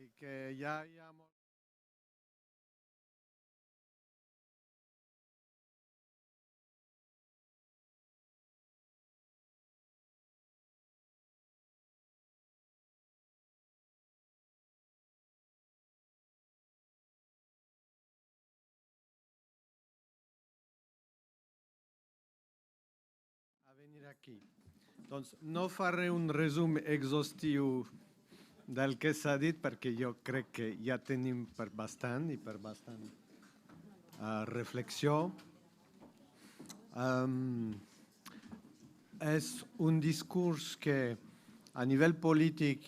i que ja hi ha molt... a venir aquí. Doncs no faré un resum exhaustiu del que s'ha dit perquè jo crec que ja tenim per bastant i per bastant reflexió. És un discurs que a nivell polític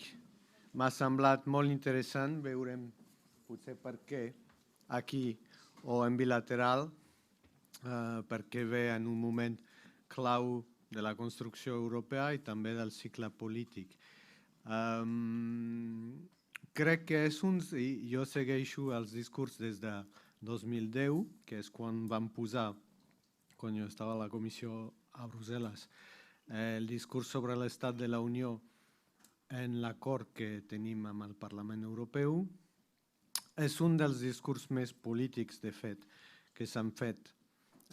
m'ha semblat molt interessant, veurem potser per què aquí o en bilateral, perquè ve en un moment clau de la construcció europea i també del cicle polític. Crec que és un... Jo segueixo els discurs des de 2010, que és quan vam posar, quan jo estava a la comissió a Brussel·les, el discurs sobre l'estat de la Unió en l'acord que tenim amb el Parlament Europeu. És un dels discurs més polítics, de fet, que s'han fet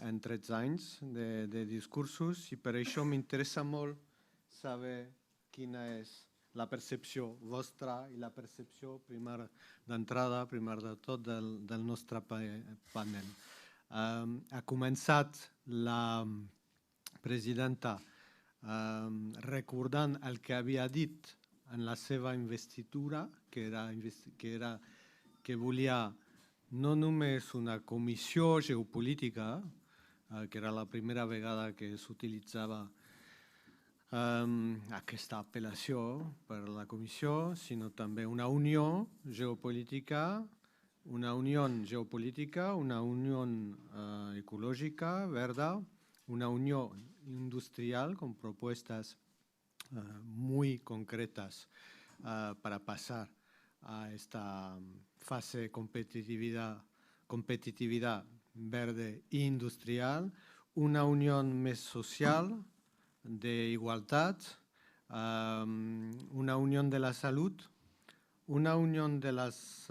en 13 anys de discursos i per això m'interessa molt saber quina és la percepció vostra i la percepció d'entrada, primer de tot, del nostre panel. Ha començat la presidenta recordant el que havia dit en la seva investidura, que volia no només una comissió geopolítica, que era la primera vegada que s'utilitzava aquesta apel·lació per la comissió, sinó també una unió geopolítica, una unió ecològica, verda, una unió industrial con propuestas muy concretas para pasar a esta fase de competitividad verde e industrial, una unión más social, de igualdad, una unión de la salud, una unión de las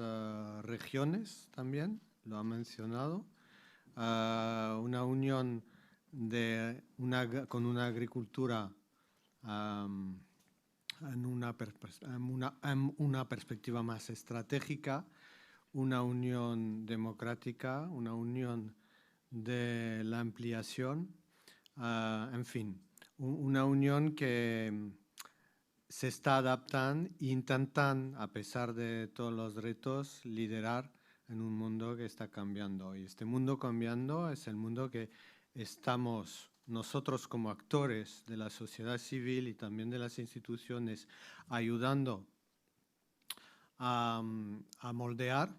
regiones también, lo ha mencionado, una unión con una agricultura en una perspectiva más estratégica, una unión democrática, una unión de la ampliación, en fin, una unión que se está adaptando e intentando, a pesar de todos los retos, liderar en un mundo que está cambiando. Y este mundo cambiando es el mundo que estamos nosotros como actores de la sociedad civil y también de las instituciones ayudando a moldear,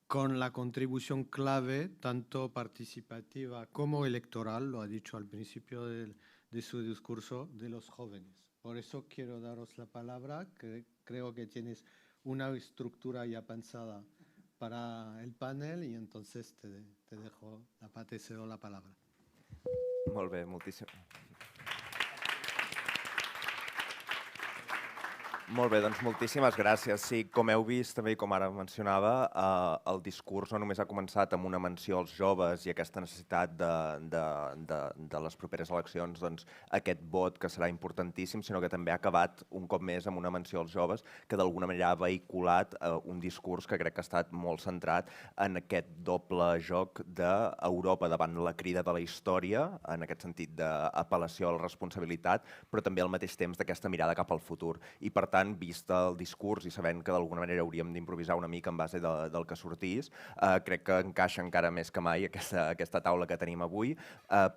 con la contribución clave, tanto participativa como electoral, lo ha dicho al principio de su discurso, de los jóvenes. Por eso quiero daros la palabra, que creo que tienes una estructura ya pensada para el panel y entonces te dejo, te cedo la palabra. Molt bé, Molt bé, doncs moltíssimes gràcies. Sí, com heu vist també, com ara mencionava, el discurs no només ha començat amb una menció als joves i aquesta necessitat de les properes eleccions, doncs aquest vot que serà importantíssim, sinó que també ha acabat un cop més amb una menció als joves que d'alguna manera ha vehiculat un discurs que crec que ha estat molt centrat en aquest doble joc d'Europa davant la crida de la història, en aquest sentit d'apel·lació a la responsabilitat, però també al mateix temps d'aquesta mirada cap al futur. I per tant, vist el discurs i sabent que d'alguna manera hauríem d'improvisar una mica en base del que sortís, crec que encaixa encara més que mai aquesta taula que tenim avui.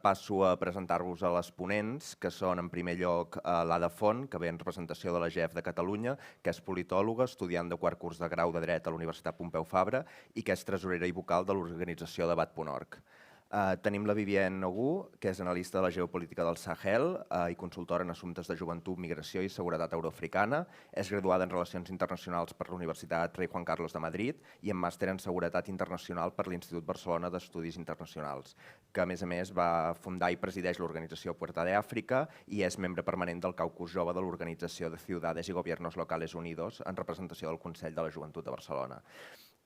Passo a presentar-vos a les ponents, que són en primer lloc l'Ada Font, que ve en representació de la GEF de Catalunya, que és politòloga, estudiant de quart curs de grau de Dret a la Universitat Pompeu Fabra i que és tresorera i vocal de l'organització Debat.org. Tenim la Vivienne Ogú, que és analista de la geopolítica del Sahel i consultora en assumptes de joventut, migració i seguretat euroafricana. És graduada en Relacions Internacionals per la Universitat Rei Juan Carlos de Madrid i en màster en Seguretat Internacional per l'Institut Barcelona d'Estudis Internacionals, que a més va fundar i presideix l'organització Puerta de Àfrica i és membre permanent del caucus jove de l'organització de Ciudades y Gobiernos Locales Unidos en representació del Consell de la Joventut de Barcelona.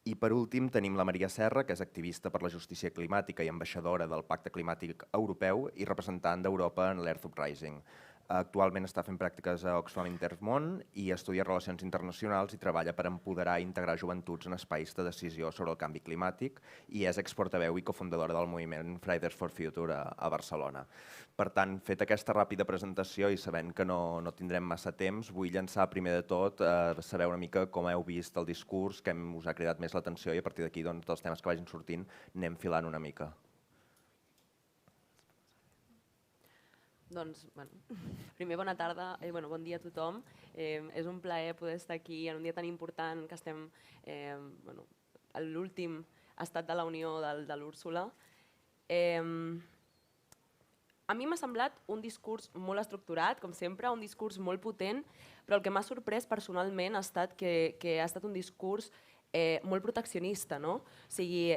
I per últim tenim la Maria Serra, que és activista per la justícia climàtica i ambaixadora del Pacte Climàtic Europeu i representant d'Europa en l'Earth Uprising. Actualment està fent pràctiques a Oxfam Intermón i estudia relacions internacionals i treballa per empoderar i integrar joventuts en espais de decisió sobre el canvi climàtic i és exportaveu i cofundadora del moviment Fridays for Future a Barcelona. Per tant, feta aquesta ràpida presentació i sabent que no tindrem massa temps, vull llançar primer de tot saber una mica com heu vist el discurs, què us ha cridat més l'atenció i a partir d'aquí dels temes que vagin sortint anem filant una mica. Doncs, primer bona tarda, bon dia a tothom. És un plaer poder estar aquí en un dia tan important que estem a l'últim estat de la Unió de l'Úrsula. A mi m'ha semblat un discurs molt estructurat, com sempre, un discurs molt potent, però el que m'ha sorprès personalment ha estat que ha estat un discurs molt proteccionista, no? O sigui,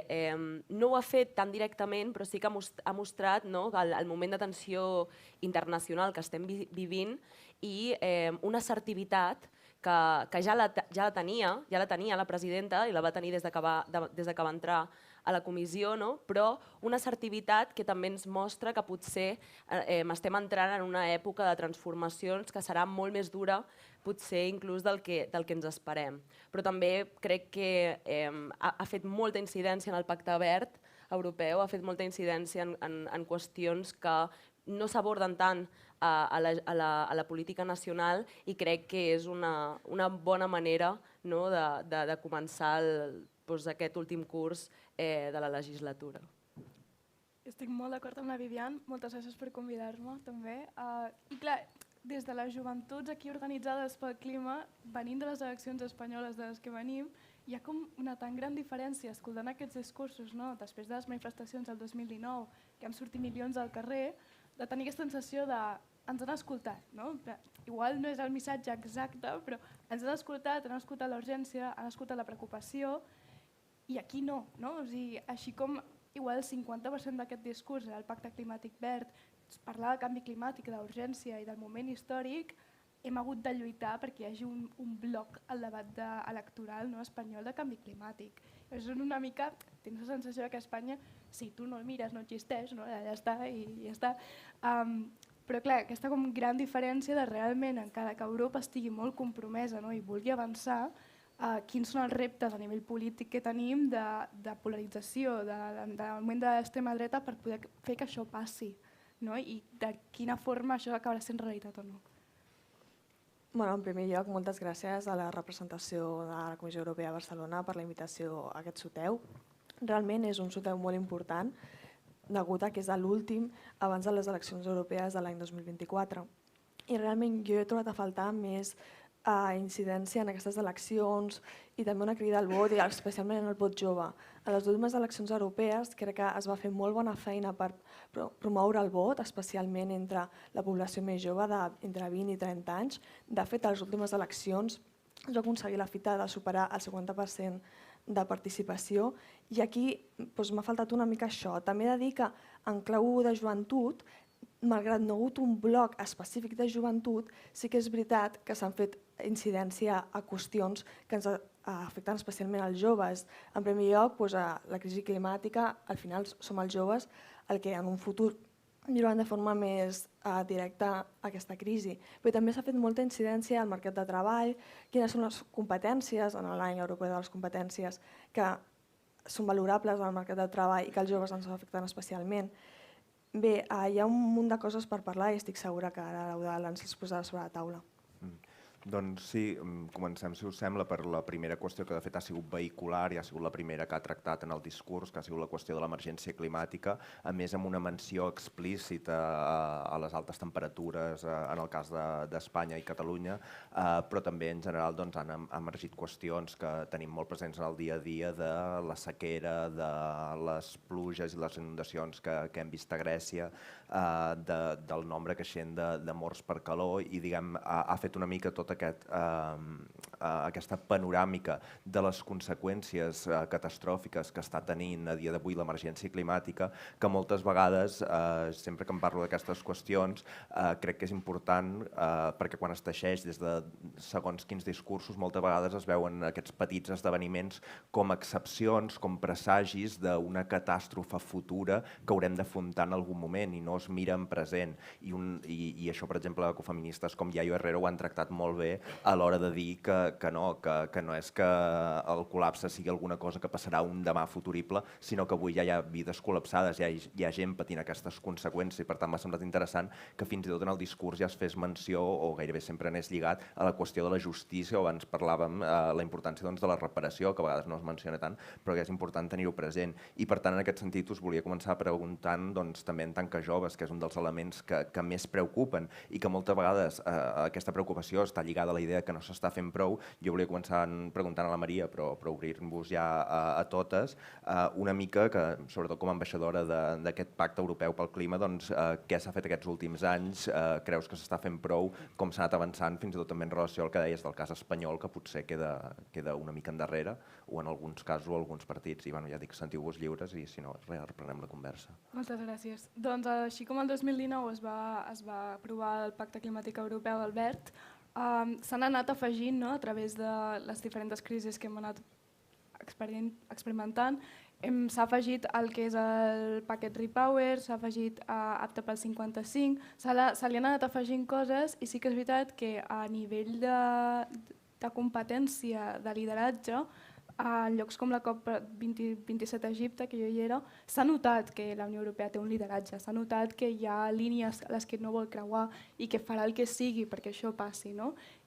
no ho ha fet tan directament, però sí que ha mostrat el moment de tensió internacional que estem vivint i una assertivitat que ja la tenia la presidenta i la va tenir des que va entrar a la comissió, però una assertivitat que també ens mostra que potser estem entrant en una època de transformacions que serà molt més dura, potser inclús del que ens esperem. Però també crec que ha fet molta incidència en el Pacte Verd europeu, ha fet molta incidència en qüestions que no s'aborden tant a la política nacional i crec que és una bona manera de començar aquest últim curs de la legislatura. Estic molt d'acord amb la Viviane, moltes gràcies per convidar-me també. I clar, des de les joventuts aquí organitzades pel clima, venint de les eleccions espanyoles de les que venim, hi ha com una tan gran diferència escoltant aquests discursos, després de les manifestacions del 2019, que han sortit milions al carrer, de tenir aquesta sensació de ens han escoltat. Igual no és el missatge exacte, però ens han escoltat la urgència, han escoltat la preocupació, i aquí no. O sigui, així com igual el 50% d'aquest discurs del Pacte Climàtic Verd parlar del canvi climàtic, de l'urgència i del moment històric, hem hagut de lluitar perquè hi hagi un bloc al debat electoral espanyol de canvi climàtic. És una mica, tens la sensació que a Espanya, si tu no el mires, no existeix, ja està i ja està. Però clar, aquesta gran diferència de realment, encara que Europa estigui molt compromesa i vulgui avançar, quins són els reptes a nivell polític que tenim de polarització, d'augment de l'extrema dreta per poder fer que això passi i de quina forma això acabarà sent realitat o no. En primer lloc, moltes gràcies a la representació de la Comissió Europea a Barcelona per la invitació a aquest soteu. Realment és un soteu molt important, degut a que és l'últim abans de les eleccions europees de l'any 2024. I realment jo he trobat a faltar més incidència en aquestes eleccions i també una crida al vot, i especialment en el vot jove. A les últimes eleccions europees crec que es va fer molt bona feina per promoure el vot, especialment entre la població més jove d'entre 20 i 30 anys. De fet, a les últimes eleccions es va aconseguir la fita de superar el 50% de participació i aquí m'ha faltat una mica això. També he de dir que en clau de joventut, malgrat no ha hagut un bloc específic de joventut, sí que és veritat que s'han fet incidència a qüestions que ens afecten especialment als joves. En primer lloc, la crisi climàtica, al final som els joves el que en un futur viuran de forma més directa aquesta crisi. Però també s'ha fet molta incidència al mercat de treball, quines són les competències en l'any europeu de les competències que són valorables al mercat de treball i que els joves ens afecten especialment. Bé, hi ha un munt de coses per parlar i estic segura que ara l'Eudal ens les posarà sobre la taula. Doncs sí, comencem, si us sembla, per la primera qüestió que de fet ha sigut vehicular i ha sigut la primera que ha tractat en el discurs, que ha sigut la qüestió de l'emergència climàtica, a més amb una menció explícita a les altes temperatures en el cas d'Espanya i Catalunya, però també en general doncs, han emergit qüestions que tenim molt presents en el dia a dia de la sequera, de les pluges i les inundacions que hem vist a Grècia, del nombre creixent de morts per calor i diguem, ha fet una mica tota aquesta panoràmica de les conseqüències catastròfiques que està tenint a dia d'avui l'emergència climàtica, que moltes vegades, sempre que em parlo d'aquestes qüestions, crec que és important perquè quan es teixeix des de segons quins discursos moltes vegades es veuen aquests petits esdeveniments com excepcions, com presagis d'una catàstrofe futura que haurem d'afrontar en algun moment i no es mira en present. I això, per exemple, ecofeministes com Yayo Herrero ho han tractat molt bé a l'hora de dir que no és que el col·lapse sigui alguna cosa que passarà un demà futurible, sinó que avui ja hi ha vides col·lapsades, hi ha gent patint aquestes conseqüències i per tant m'ha semblat interessant que fins i tot en el discurs ja es fes menció o gairebé sempre anés lligat a la qüestió de la justícia o abans parlàvem la importància de la reparació, que a vegades no es menciona tant, però que és important tenir-ho present. I per tant en aquest sentit us volia començar preguntant també en tant que joves, que és un dels elements que més preocupen i que moltes vegades aquesta preocupació està lligada a la idea que no s'està fent prou. Jo volia començar preguntant a la Maria, però obrir-vos ja a totes, una mica, que sobretot com a ambaixadora d'aquest pacte europeu pel clima, doncs què s'ha fet aquests últims anys? Creus que s'està fent prou? Com s'ha anat avançant, fins i tot també en relació al que deies del cas espanyol, que potser queda una mica endarrere, o en alguns casos o alguns partits. I ja dic, sentiu-vos lliures i si no, reprenem la conversa. Moltes gràcies. Doncs així com el 2019 es va aprovar el Pacte Climàtic Europeu del Verd, s'han anat afegint a través de les diferents crisis que hem anat experimentant. S'ha afegit el que és el paquet Repower, s'ha afegit apte pel 55, se li han anat afegint coses i sí que és veritat que a nivell de competència, de lideratge, en llocs com la COP27 a Egipte, que jo hi era, s'ha notat que la Unió Europea té un lideratge, s'ha notat que hi ha línies a les que no vol creuar i que farà el que sigui perquè això passi.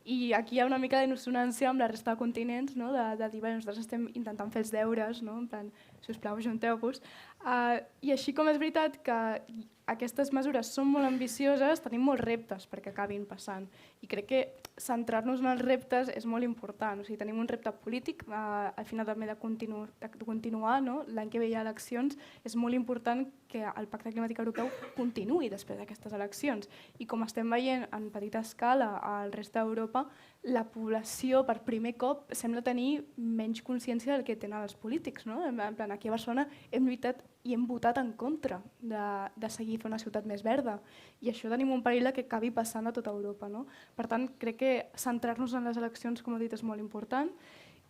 I aquí hi ha una mica de dissonància amb la resta de continents, de dir, nosaltres estem intentant fer els deures, en plan, sisplau, junteu-vos. I així com és veritat que aquestes mesures són molt ambicioses, tenim molts reptes perquè acabin passant. I crec que centrar-nos en els reptes és molt important. O sigui, tenim un repte polític, al final també de continuar, l'any que ve hi ha eleccions, és molt important que el Pacte Climàtic Europeu continuï després d'aquestes eleccions. I com estem veient en petita escala al resta d'Europa, la població per primer cop sembla tenir menys consciència del que tenen els polítics. En plan, aquí a Barcelona hem lluitat i hem votat en contra de seguir fent una ciutat més verda. I això tenim un perill que acabi passant a tota Europa. Per tant, crec que centrar-nos en les eleccions, com he dit, és molt important.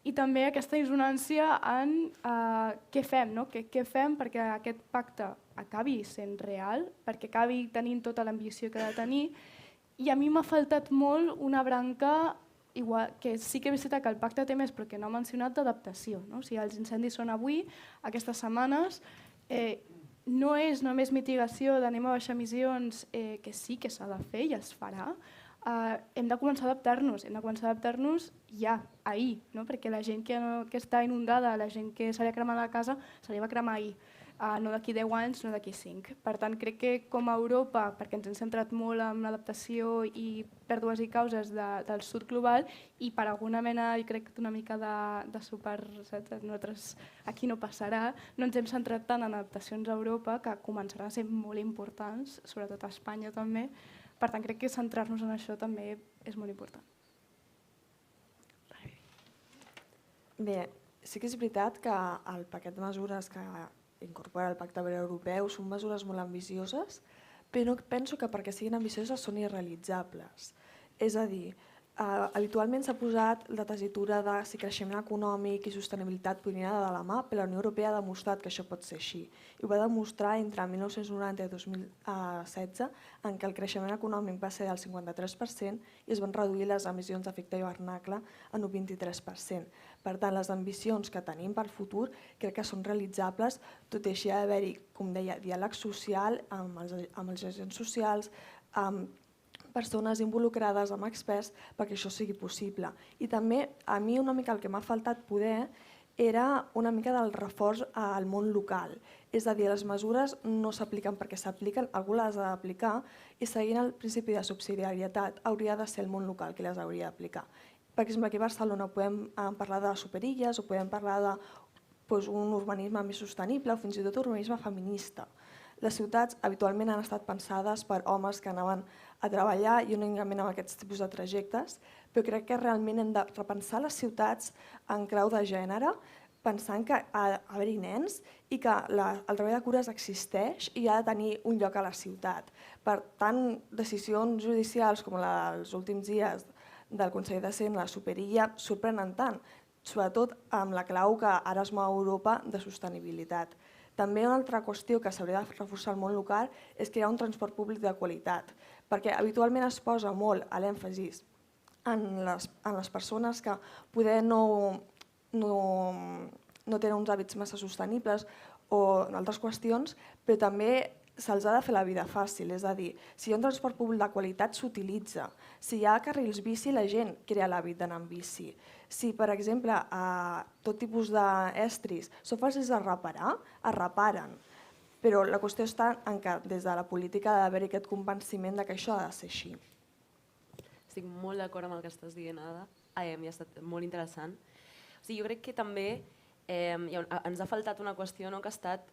I també aquesta dissonància en què fem, què fem perquè aquest pacte acabi sent real, perquè acabi tenint tota l'ambició que ha de tenir. I a mi m'ha faltat molt una branca, que sí que he vist que el pacte té més, però que no ha mencionat, d'adaptació. O sigui, els incendis són avui, aquestes setmanes, no és només mitigació d'anem a baixar emissions, que sí que s'ha de fer i es farà. Hem de començar a adaptar-nos ja, ahir, perquè la gent que està inundada, la gent que se li ha cremat la casa, se li va cremar ahir. No d'aquí 10 anys, no d'aquí 5. Per tant, crec que com a Europa, perquè ens hem centrat molt en l'adaptació i pèrdues i causes del sud global, i per alguna mena, i crec que una mica de super... Nosaltres aquí no passarà, no ens hem centrat tant en adaptacions a Europa, que començaran a ser molt importants, sobretot a Espanya també. Per tant, crec que centrar-nos en això també és molt important. Bé, sí que és veritat que el paquet de mesures que incorpora el Pacte Verd Europeu són mesures molt ambicioses, però no penso que perquè siguin ambicioses són irrealitzables. És a dir, habitualment s'ha posat la tessitura de si creixement econòmic i sostenibilitat podrien anar de la mà, però la Unió Europea ha demostrat que això pot ser així. I ho va demostrar entre 1990 i 2016, en què el creixement econòmic va ser del 53% i es van reduir les emissions d'efecte hivernacle en un 23%. Per tant, les ambicions que tenim per futur crec que són realitzables, tot i així ha d'haver-hi, com deia, diàleg social amb els agents socials, persones involucrades amb experts perquè això sigui possible. I també a mi una mica el que m'ha faltat poder era una mica del reforç al món local. És a dir, les mesures no s'apliquen perquè s'apliquen, algú les ha d'aplicar i seguint el principi de subsidiarietat hauria de ser el món local qui les hauria d'aplicar. Per exemple, aquí a Barcelona podem parlar de les superilles o podem parlar d'un urbanisme més sostenible o fins i tot urbanisme feminista. Les ciutats habitualment han estat pensades per homes que anaven a treballar i únicament amb aquests tipus de trajectes, però crec que realment hem de repensar les ciutats en clau de gènere, pensant que ha d'haver-hi nens i que el treball de cures existeix i ha de tenir un lloc a la ciutat. Per tant, decisions judicials com la dels últims dies del Consell de Cent, la superilla, sorprenen tant, sobretot amb la clau que ara es mou a Europa de sostenibilitat. També una altra qüestió que s'hauria de reforçar al món local és crear un transport públic de qualitat, perquè habitualment es posa molt l'èmfasis en les persones que poder no tenen uns hàbits massa sostenibles o altres qüestions, però també se'ls ha de fer la vida fàcil, és a dir, si hi ha un transport públic de qualitat s'utilitza, si hi ha carrils bici la gent crea l'hàbit d'anar amb bici, si per exemple tot tipus d'estris són fàcils de reparar, es reparen, però la qüestió està en que des de la política ha d'haver-hi aquest convenciment que això ha de ser així. Estic molt d'acord amb el que estàs dient, Ada. Ha estat molt interessant. Jo crec que també ens ha faltat una qüestió que ha estat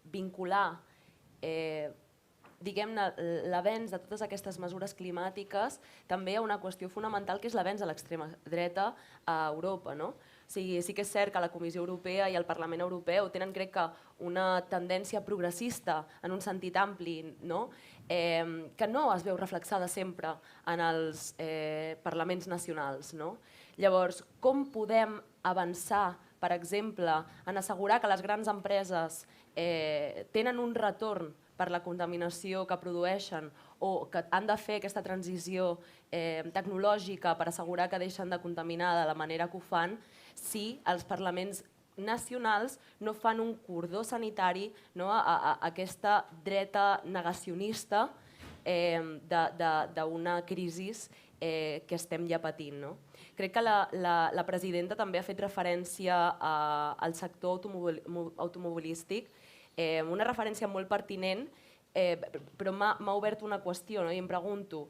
vincular diguem-ne, l'avenç de totes aquestes mesures climàtiques també a una qüestió fonamental que és l'avenç de l'extrema dreta a Europa. Sí que és cert que la Comissió Europea i el Parlament Europeu tenen, crec que, una tendència progressista en un sentit ampli, que no es veu reflexada sempre en els parlaments nacionals. Llavors, com podem avançar, per exemple, en assegurar que les grans empreses tenen un retorn per la contaminació que produeixen o que han de fer aquesta transició tecnològica per assegurar que deixen de contaminar de la manera que ho fan si els parlaments nacionals no fan un cordó sanitari a aquesta dreta negacionista d'una crisi que estem ja patint. Crec que la presidenta també ha fet referència al sector automobilístic, una referència molt pertinent, però m'ha obert una qüestió i em pregunto,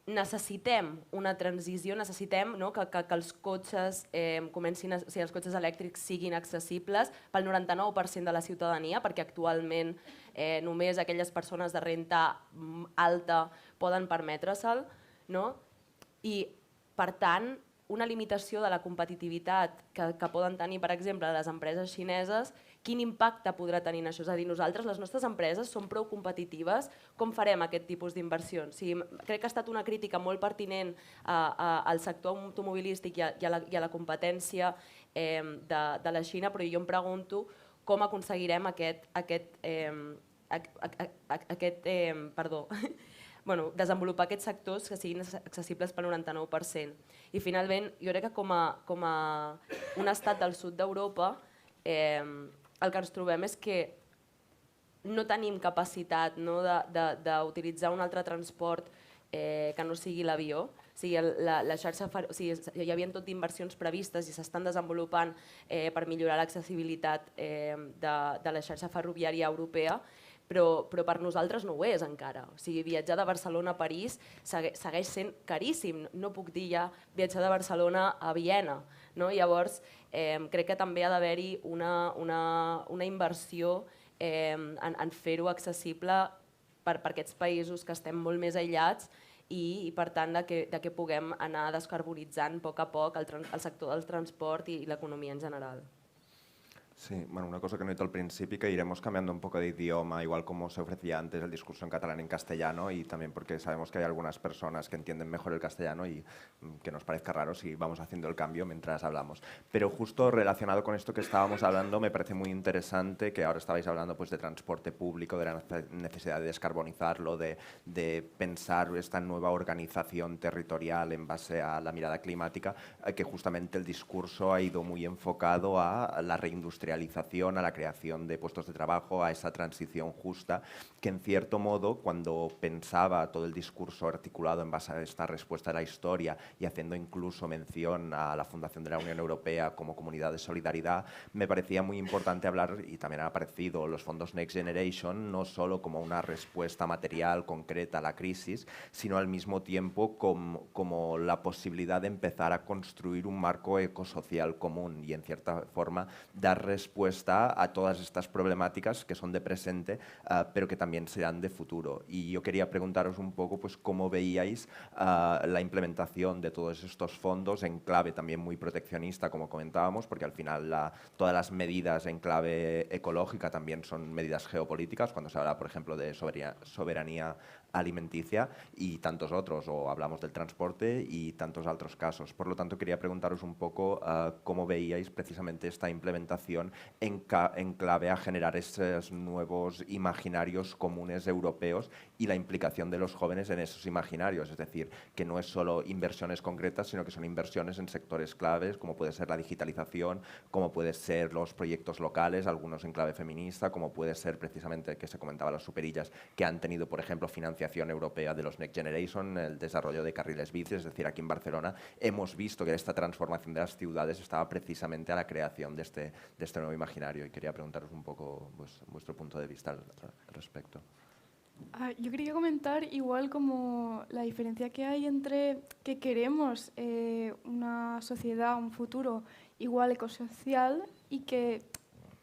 necessitem una transició, necessitem que els cotxes els cotxes elèctrics siguin accessibles pel 99% de la ciutadania, perquè actualment només aquelles persones de renda alta poden permetre-se'l, i per tant una limitació de la competitivitat que poden tenir, per exemple, les empreses xineses, quin impacte podrà tenir això? És a dir, nosaltres, les nostres empreses, són prou competitives, com farem aquest tipus d'inversions? Crec que ha estat una crítica molt pertinent al sector automobilístic i a la competència de la Xina, però jo em pregunto com aconseguirem desenvolupar aquests sectors que siguin accessibles pel 99%. I finalment, jo crec que com a un estat del sud d'Europa, el que ens trobem és que no tenim capacitat d'utilitzar un altre transport que no sigui l'avió. Hi havia tot d'inversions previstes i s'estan desenvolupant per millorar l'accessibilitat de la xarxa ferroviària europea, però per nosaltres no ho és encara. Viatjar de Barcelona a París segueix sent caríssim. No puc dir ja viatjar de Barcelona a Viena. Llavors, crec que també ha d'haver-hi una inversió en fer-ho accessible per aquests països que estem molt més aïllats i per tant que puguem anar descarbonitzant a poc el sector del transport i l'economia en general. Sí, una cosa que no he dicho al principio, que iremos cambiando un poco de idioma, igual como se ofrecía antes el discurso en catalán y en castellano, y también porque sabemos que hay algunas personas que entienden mejor el castellano y que nos parezca raro si vamos haciendo el cambio mientras hablamos. Pero justo relacionado con esto que estábamos hablando, me parece muy interesante que ahora estabais hablando de transporte público, de la necesidad de descarbonizarlo, de pensar esta nueva organización territorial en base a la mirada climática, que justamente el discurso ha ido muy enfocado a la reindustrialización industrialización, a la creación de puestos de trabajo, a esa transición justa, que en cierto modo, cuando pensaba todo el discurso articulado en base a esta respuesta de la historia y haciendo incluso mención a la fundación de la Unión Europea como comunidad de solidaridad, me parecía muy importante hablar, y también han aparecido los fondos Next Generation, no solo como una respuesta material concreta a la crisis, sino al mismo tiempo como la posibilidad de empezar a construir un marco ecosocial común y, en cierta forma, dar respuesta a todas estas problemáticas que son de presente, pero que también serán de futuro. Y yo quería preguntaros un poco pues, cómo veíais la implementación de todos estos fondos en clave también muy proteccionista, como comentábamos, porque al final todas las medidas en clave ecológica también son medidas geopolíticas, cuando se habla, por ejemplo, de soberanía alimenticia y tantos otros, o hablamos del transporte y tantos otros casos. Por lo tanto, quería preguntaros un poco cómo veíais precisamente esta implementación en clave a generar esos nuevos imaginarios comunes europeos y la implicación de los jóvenes en esos imaginarios, es decir, que no es solo inversiones concretas, sino que son inversiones en sectores claves, como puede ser la digitalización, como puede ser los proyectos locales, algunos en clave feminista, como puede ser precisamente, que se comentaba, las superillas, que han tenido, por ejemplo, financiación europea de los Next Generation, el desarrollo de carriles bici, es decir, aquí en Barcelona hemos visto que esta transformación de las ciudades estaba precisamente a la creación de este nuevo imaginario, y quería preguntaros un poco pues, vuestro punto de vista al respecto. Yo quería comentar igual como la diferencia que hay entre que queremos una sociedad, un futuro igual ecosocial y que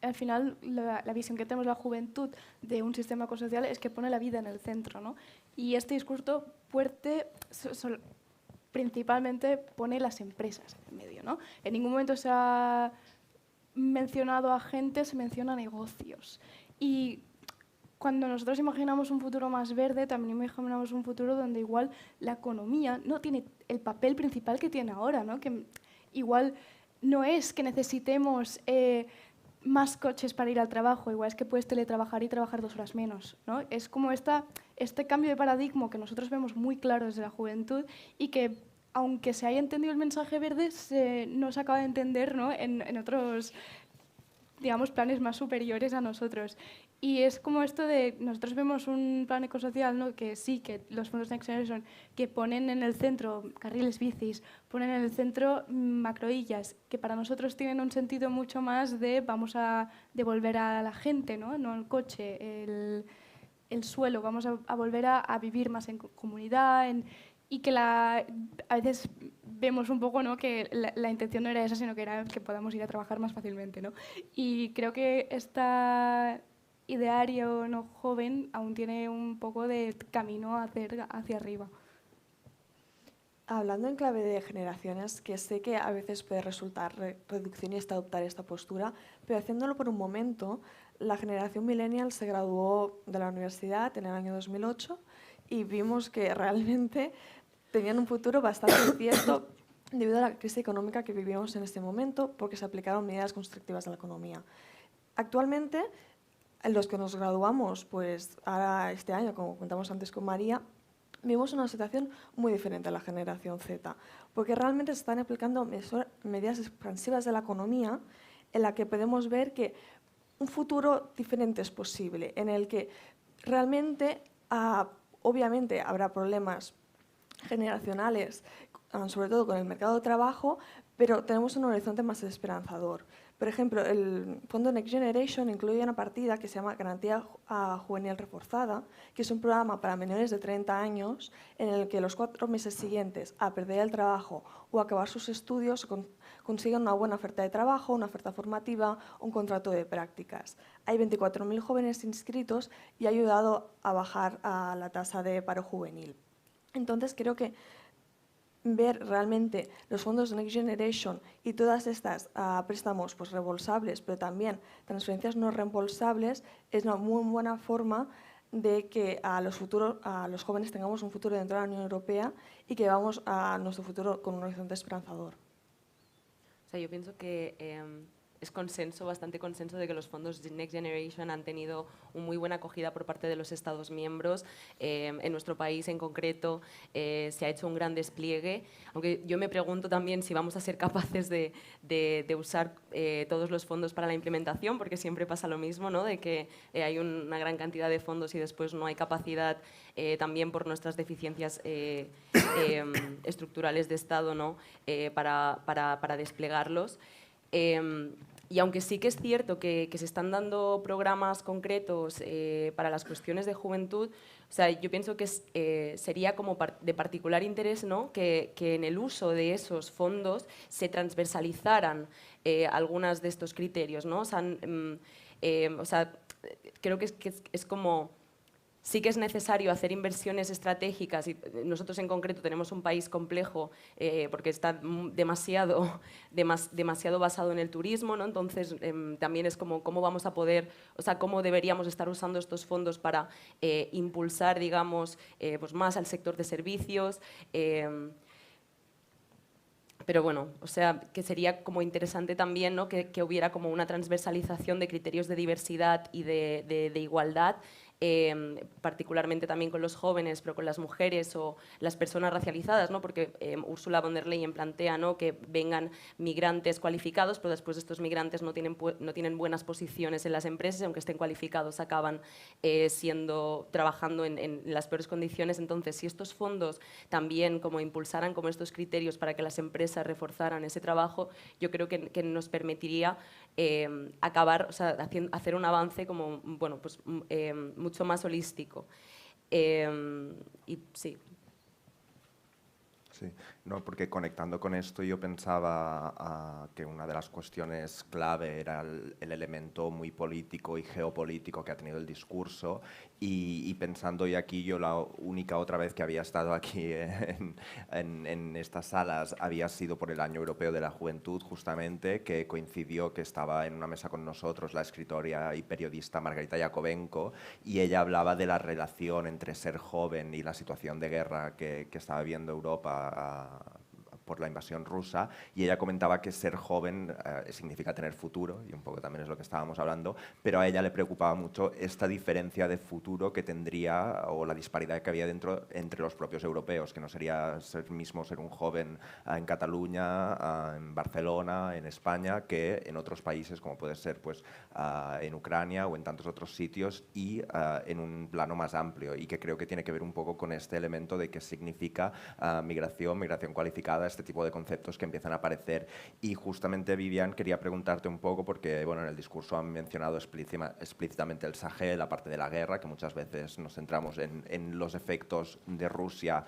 al final la visión que tenemos la juventud de un sistema ecosocial es que pone la vida en el centro, ¿no? Y este discurso fuerte principalmente pone las empresas en medio, ¿no? En ningún momento se ha mencionado a gente, se menciona negocios. Y cuando nosotros imaginamos un futuro más verde, también imaginamos un futuro donde igual la economía no tiene el papel principal que tiene ahora, ¿no? Que igual no es que necesitemos más coches para ir al trabajo, igual es que puedes teletrabajar y trabajar 2 horas menos, ¿no? Es como este cambio de paradigma que nosotros vemos muy claro desde la juventud y que, aunque se haya entendido el mensaje verde, no se acaba de entender, ¿no? en otros, digamos, planes más superiores a nosotros. Y es como esto de, nosotros vemos un plan ecosocial, ¿no? Que sí, que los fondos Next Generation que ponen en el centro carriles bicis, ponen en el centro macroillas, que para nosotros tienen un sentido mucho más de vamos a devolver a la gente, ¿no? No el coche, el suelo, vamos a volver a vivir más en comunidad, y que a veces vemos un poco, ¿no? Que la intención no era esa, sino que era que podamos ir a trabajar más fácilmente, ¿no? Y creo que esta ideario no joven aún tiene un poco de camino a hacer hacia arriba. Hablando en clave de generaciones, que sé que a veces puede resultar reduccionista adoptar esta postura, pero haciéndolo por un momento, la generación millennial se graduó de la universidad en el año 2008 y vimos que realmente tenían un futuro bastante incierto debido a la crisis económica que vivimos en este momento, porque se aplicaron medidas constrictivas a la economía. Actualmente, los que nos graduamos, pues ahora este año, como contamos antes con María, vimos una situación muy diferente a la generación Z, porque realmente se están aplicando medidas expansivas de la economía en la que podemos ver que un futuro diferente es posible, en el que realmente, obviamente, habrá problemas generacionales, sobre todo con el mercado de trabajo, pero tenemos un horizonte más esperanzador. Por ejemplo, el Fondo Next Generation incluye una partida que se llama Garantía Juvenil Reforzada, que es un programa para menores de 30 años en el que los 4 meses siguientes a perder el trabajo o acabar sus estudios consiguen una buena oferta de trabajo, una oferta formativa, un contrato de prácticas. Hay 24.000 jóvenes inscritos y ha ayudado a bajar la tasa de paro juvenil. Entonces, creo que ver realmente los fondos Next Generation y todas estas préstamos pues, reembolsables, pero también transferencias no reembolsables, es una muy buena forma de que a los jóvenes tengamos un futuro dentro de la Unión Europea y que vamos a nuestro futuro con un horizonte esperanzador. O sea, yo pienso que es consenso, bastante consenso, de que los fondos Next Generation han tenido una muy buena acogida por parte de los Estados miembros. En nuestro país en concreto se ha hecho un gran despliegue, aunque yo me pregunto también si vamos a ser capaces de usar todos los fondos para la implementación, porque siempre pasa lo mismo, ¿no? De que hay una gran cantidad de fondos y después no hay capacidad, también por nuestras deficiencias estructurales de Estado, ¿no? Para desplegarlos. Y aunque sí que es cierto que se están dando programas concretos para las cuestiones de juventud, o sea, yo pienso que sería como de particular interés, ¿no? que en el uso de esos fondos se transversalizaran algunos de estos criterios, ¿no? O sea, creo que es como... Sí que es necesario hacer inversiones estratégicas, y nosotros en concreto tenemos un país complejo porque está demasiado basado en el turismo, ¿no? Entonces también es como cómo vamos a poder, o sea, cómo deberíamos estar usando estos fondos para impulsar, digamos, pues más al sector de servicios. Pero bueno, o sea, que sería como interesante también, ¿no? que hubiera como una transversalización de criterios de diversidad y de igualdad, particularmente también con los jóvenes, pero con las mujeres o las personas racializadas, ¿no? Porque Ursula von der Leyen plantea, ¿no? que vengan migrantes cualificados, pero después estos migrantes no tienen buenas posiciones en las empresas, aunque estén cualificados acaban trabajando en las peores condiciones. Entonces, si estos fondos también como impulsaran como estos criterios para que las empresas reforzaran ese trabajo, yo creo que nos permitiría acabar, o sea, hacer un avance como, bueno, pues, mucho más holístico. Y sí. Sí, no, porque conectando con esto yo pensaba que una de las cuestiones clave era el elemento muy político y geopolítico que ha tenido el discurso, y pensando, y aquí yo la única otra vez que había estado aquí en estas salas había sido por el Año Europeo de la Juventud, justamente, que coincidió que estaba en una mesa con nosotros la escritora y periodista Margarita Yakovenko, y ella hablaba de la relación entre ser joven y la situación de guerra que estaba viviendo Europa por la invasión rusa, y ella comentaba que ser joven significa tener futuro, y un poco también es lo que estábamos hablando, pero a ella le preocupaba mucho esta diferencia de futuro que tendría, o la disparidad que había entre los propios europeos, que no sería mismo ser un joven en Cataluña, en Barcelona, en España, que en otros países como puede ser pues, en Ucrania o en tantos otros sitios, y en un plano más amplio, y que creo que tiene que ver un poco con este elemento de qué significa migración cualificada, este tipo de conceptos que empiezan a aparecer. Y justamente, Vivian, quería preguntarte un poco, porque bueno, en el discurso han mencionado explícitamente el Sahel, la parte de la guerra, que muchas veces nos centramos en los efectos de Rusia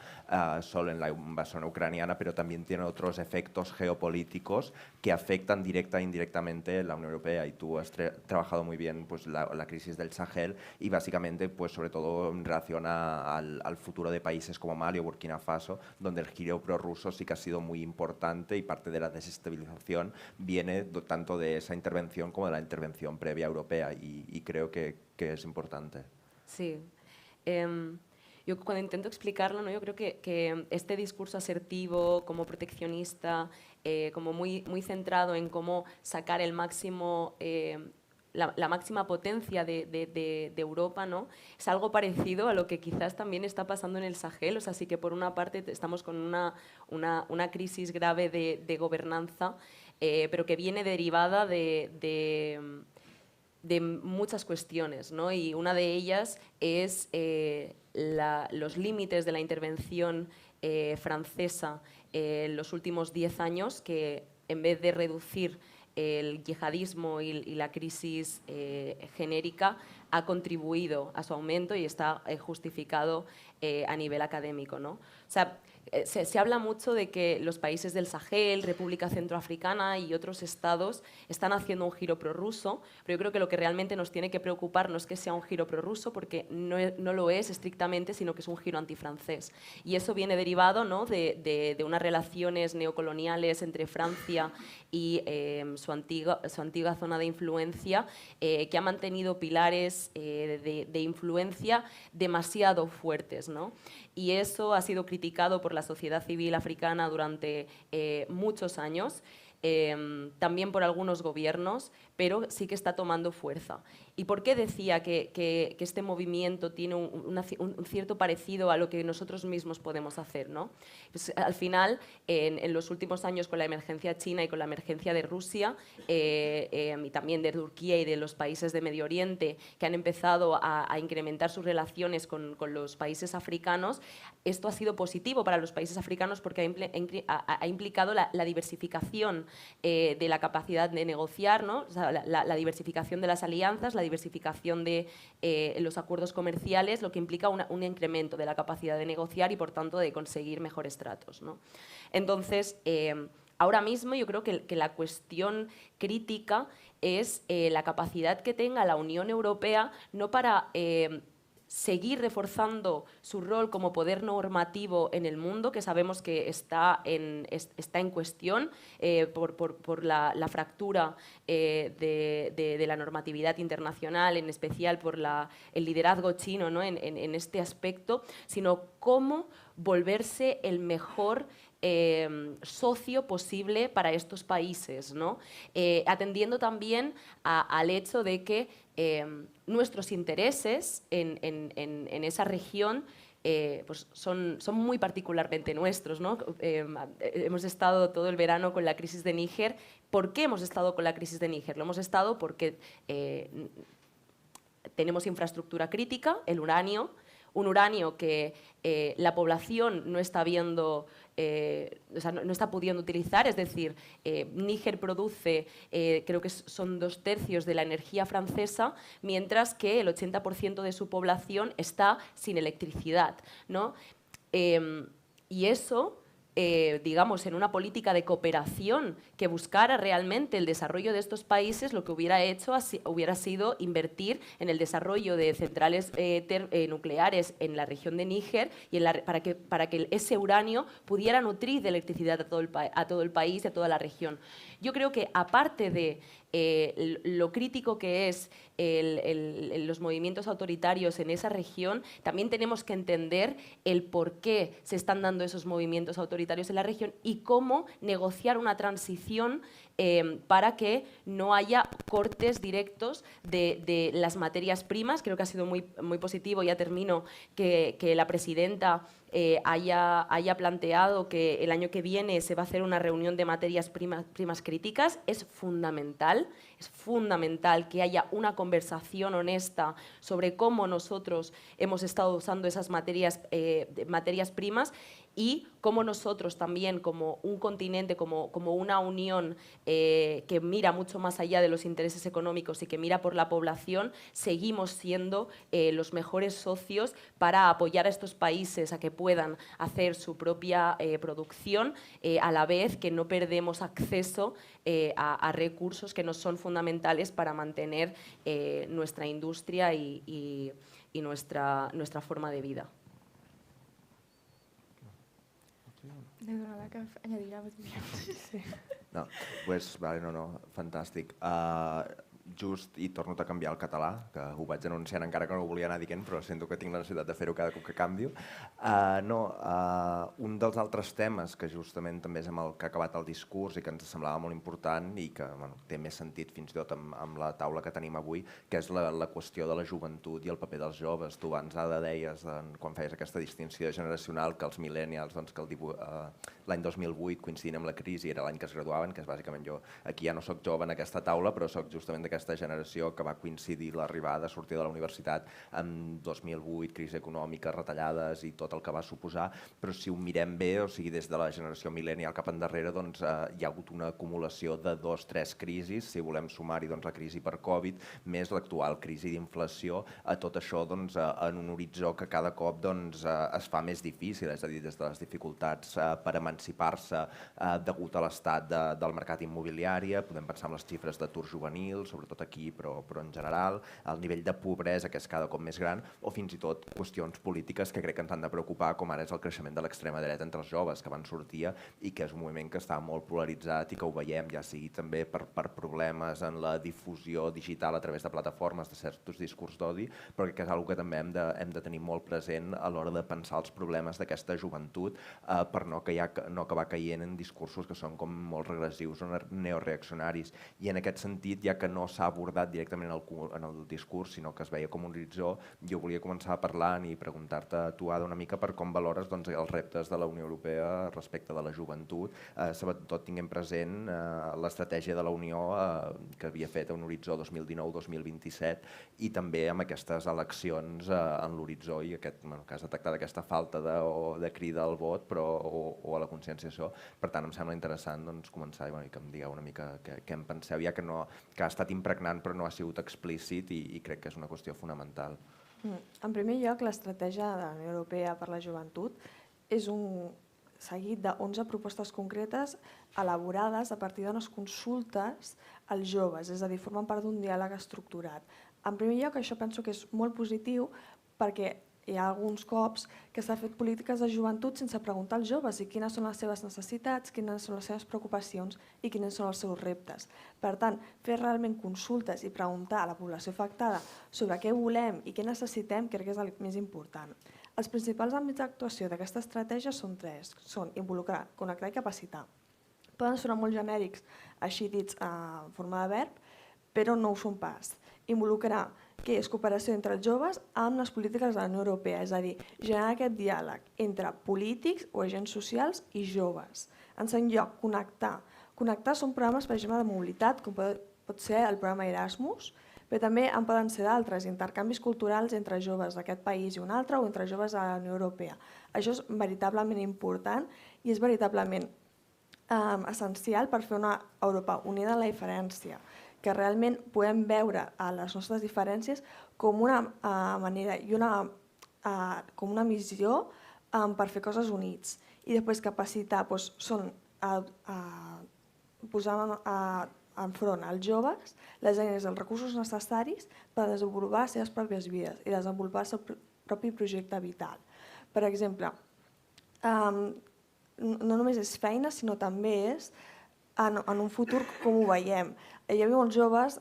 solo en la invasión ucraniana, pero también tiene otros efectos geopolíticos que afectan directa e indirectamente la Unión Europea, y tú has trabajado muy bien pues, la crisis del Sahel, y básicamente pues, sobre todo en relación al futuro de países como Mali o Burkina Faso, donde el giro prorruso sí que ha sido muy importante, y parte de la desestabilización viene tanto de esa intervención como de la intervención previa europea, y creo que es importante. Sí. Yo cuando intento explicarlo, ¿no? Yo creo que este discurso asertivo, como proteccionista, como muy centrado en cómo sacar el máximo... La máxima potencia de Europa, ¿no? Es algo parecido a lo que quizás también está pasando en el Sahel. O sea, sí que por una parte estamos con una crisis grave de gobernanza, pero que viene derivada de muchas cuestiones, ¿no? Y una de ellas es los límites de la intervención francesa en los últimos 10 años, que en vez de reducir el yihadismo y la crisis genérica, ha contribuido a su aumento y está justificado a nivel académico, ¿no? O sea, se habla mucho de que los países del Sahel, República Centroafricana y otros estados están haciendo un giro prorruso, pero yo creo que lo que realmente nos tiene que preocupar no es que sea un giro prorruso, porque no lo es estrictamente, sino que es un giro antifrancés. Y eso viene derivado, ¿no? de unas relaciones neocoloniales entre Francia y su antigua zona de influencia, que ha mantenido pilares de influencia demasiado fuertes, ¿no? Y eso ha sido criticado por la sociedad civil africana durante muchos años. también por algunos gobiernos, pero sí que está tomando fuerza. ¿Y por qué decía que este movimiento tiene un cierto parecido a lo que nosotros mismos podemos hacer, ¿no? Pues, al final, en los últimos años, con la emergencia china y con la emergencia de Rusia, y también de Turquía y de los países de Medio Oriente, que han empezado a incrementar sus relaciones con los países africanos, esto ha sido positivo para los países africanos porque ha implicado la diversificación de la capacidad de negociar, ¿no? O sea, la diversificación de las alianzas, la diversificación de los acuerdos comerciales, lo que implica un incremento de la capacidad de negociar y, por tanto, de conseguir mejores tratos, ¿no? Entonces, ahora mismo yo creo que la cuestión crítica es la capacidad que tenga la Unión Europea, no para seguir reforzando su rol como poder normativo en el mundo, que sabemos que está en cuestión por la fractura de la normatividad internacional, en especial por el liderazgo chino, ¿no? en este aspecto, sino cómo volverse el mejor socio posible para estos países, ¿no? Atendiendo también al hecho de que nuestros intereses en esa región pues son muy particularmente nuestros, ¿no? Hemos estado todo el verano con la crisis de Níger. ¿Por qué hemos estado con la crisis de Níger? Lo hemos estado porque tenemos infraestructura crítica, el uranio, un uranio que la población no está viendo, o sea, no está pudiendo utilizar, es decir, Níger produce, creo que son 2/3 de la energía francesa, mientras que el 80% de su población está sin electricidad, ¿no? Y eso, digamos, en una política de cooperación que buscara realmente el desarrollo de estos países, lo que hubiera hecho hubiera sido invertir en el desarrollo de centrales nucleares en la región de Níger y para que ese uranio pudiera nutrir de electricidad a todo el país y a toda la región. Yo creo que, aparte de lo crítico que es los movimientos autoritarios en esa región, también tenemos que entender el por qué se están dando esos movimientos autoritarios en la región y cómo negociar una transición para que no haya cortes directos de las materias primas. Creo que ha sido muy positivo, ya termino, que la presidenta haya planteado que el año que viene se va a hacer una reunión de materias primas críticas. Es fundamental que haya una conversación honesta sobre cómo nosotros hemos estado usando esas materias primas y cómo nosotros también, como un continente, como una unión que mira mucho más allá de los intereses económicos y que mira por la población, seguimos siendo los mejores socios para apoyar a estos países a que puedan hacer su propia producción, a la vez que no perdemos acceso a recursos que nos son fundamentales para mantener nuestra industria y nuestra forma de vida. De nada, que añadirà més bien. Sí. No, pues, vale, no, fantàstic. Just, i torno a canviar el català, que ho vaig anunciant encara que no ho volia anar dient, però sento que tinc la necessitat de fer-ho cada cop que canvio. Un dels altres temes que justament també és amb el que ha acabat el discurs i que ens semblava molt important i que té més sentit fins i tot amb la taula que tenim avui, que és la qüestió de la joventut i el paper dels joves. Tu abans, Ada, deies, quan feies aquesta distinció generacional, que els millennials, que l'any 2008, coincidint amb la crisi, era l'any que es graduaven, que és bàsicament jo. Aquí ja no soc jove en aquesta taula, però soc justament d'aquesta generació que va coincidir l'arribada, sortida de la universitat en 2008, crisi econòmica, retallades i tot el que va suposar, però si ho mirem bé, o sigui, des de la generació millennial cap endarrere, doncs hi ha hagut una acumulació de 2-3 crisis, si volem sumar-hi la crisi per Covid, més l'actual crisi d'inflació, a tot això en un horitzó que cada cop es fa més difícil, és a dir, des de les dificultats per emancipar-se degut a l'estat del mercat immobiliari, podem pensar en les xifres d'atur juvenil, sobretot sobretot aquí, però en general, el nivell de pobresa que és cada cop més gran, o fins i tot qüestions polítiques que crec que ens han de preocupar, com ara és el creixement de l'extrema dreta entre els joves, que van sortir i que és un moviment que està molt polaritzat i que ho veiem, ja sigui també per problemes en la difusió digital a través de plataformes de certs discurs d'odi, però que és una que també hem de tenir molt present a l'hora de pensar els problemes d'aquesta joventut per no acabar caient en discursos que són com molt regressius o neoreaccionaris. I en aquest sentit, ja que no s'ha abordat directament en el discurs, sinó que es veia com un horitzó, jo volia començar parlant i preguntar-te a tu, Ada, una mica per com valores els reptes de la Unió Europea respecte de la joventut, sobretot tinguem present l'estratègia de la Unió que havia fet un horitzó 2019-2027 i també amb aquestes eleccions en l'horitzó i que has detectat aquesta falta de crida al vot o a la conscienciació. Per tant, em sembla interessant començar i que em digueu una mica què en penseu, ja que ha estat impregnant però no ha sigut explícit i crec que és una qüestió fonamental. En primer lloc, l'estratègia de la Unió Europea per la joventut és un seguit de 11 propostes concretes elaborades a partir d'unes consultes als joves, és a dir, formen part d'un diàleg estructurat. En primer lloc, això penso que és molt positiu perquè hi ha alguns cops que s'ha fet polítiques de joventut sense preguntar als joves i quines són les seves necessitats, quines són les seves preocupacions i quins són els seus reptes. Per tant, fer realment consultes i preguntar a la població afectada sobre què volem i què necessitem crec que és el més important. Els principals àmbits d'actuació d'aquesta estratègia són tres. Són involucrar, connectar i capacitar. Poden sonar molt genèrics, així dits en forma de verb, però no ho són pas. Involucrar, que és cooperació entre els joves amb les polítiques de la Unió Europea, és a dir, generar aquest diàleg entre polítics o agents socials i joves. En segon lloc, connectar. Connectar són programes, per exemple, de mobilitat, com pot ser el programa Erasmus, però també en poden ser d'altres, intercanvis culturals entre joves d'aquest país i un altre o entre joves de la Unió Europea. Això és veritablement important i és veritablement essencial per fer una Europa unida en la diferència, que realment podem veure les nostres diferències com una manera i com una missió per fer coses units. I després capacitar són posar enfront als joves les eines i els recursos necessaris per desenvolupar les seves pròpies vides i desenvolupar el seu propi projecte vital. Per exemple, no només és feina, sinó també és en un futur com ho veiem. Hi havia molts joves,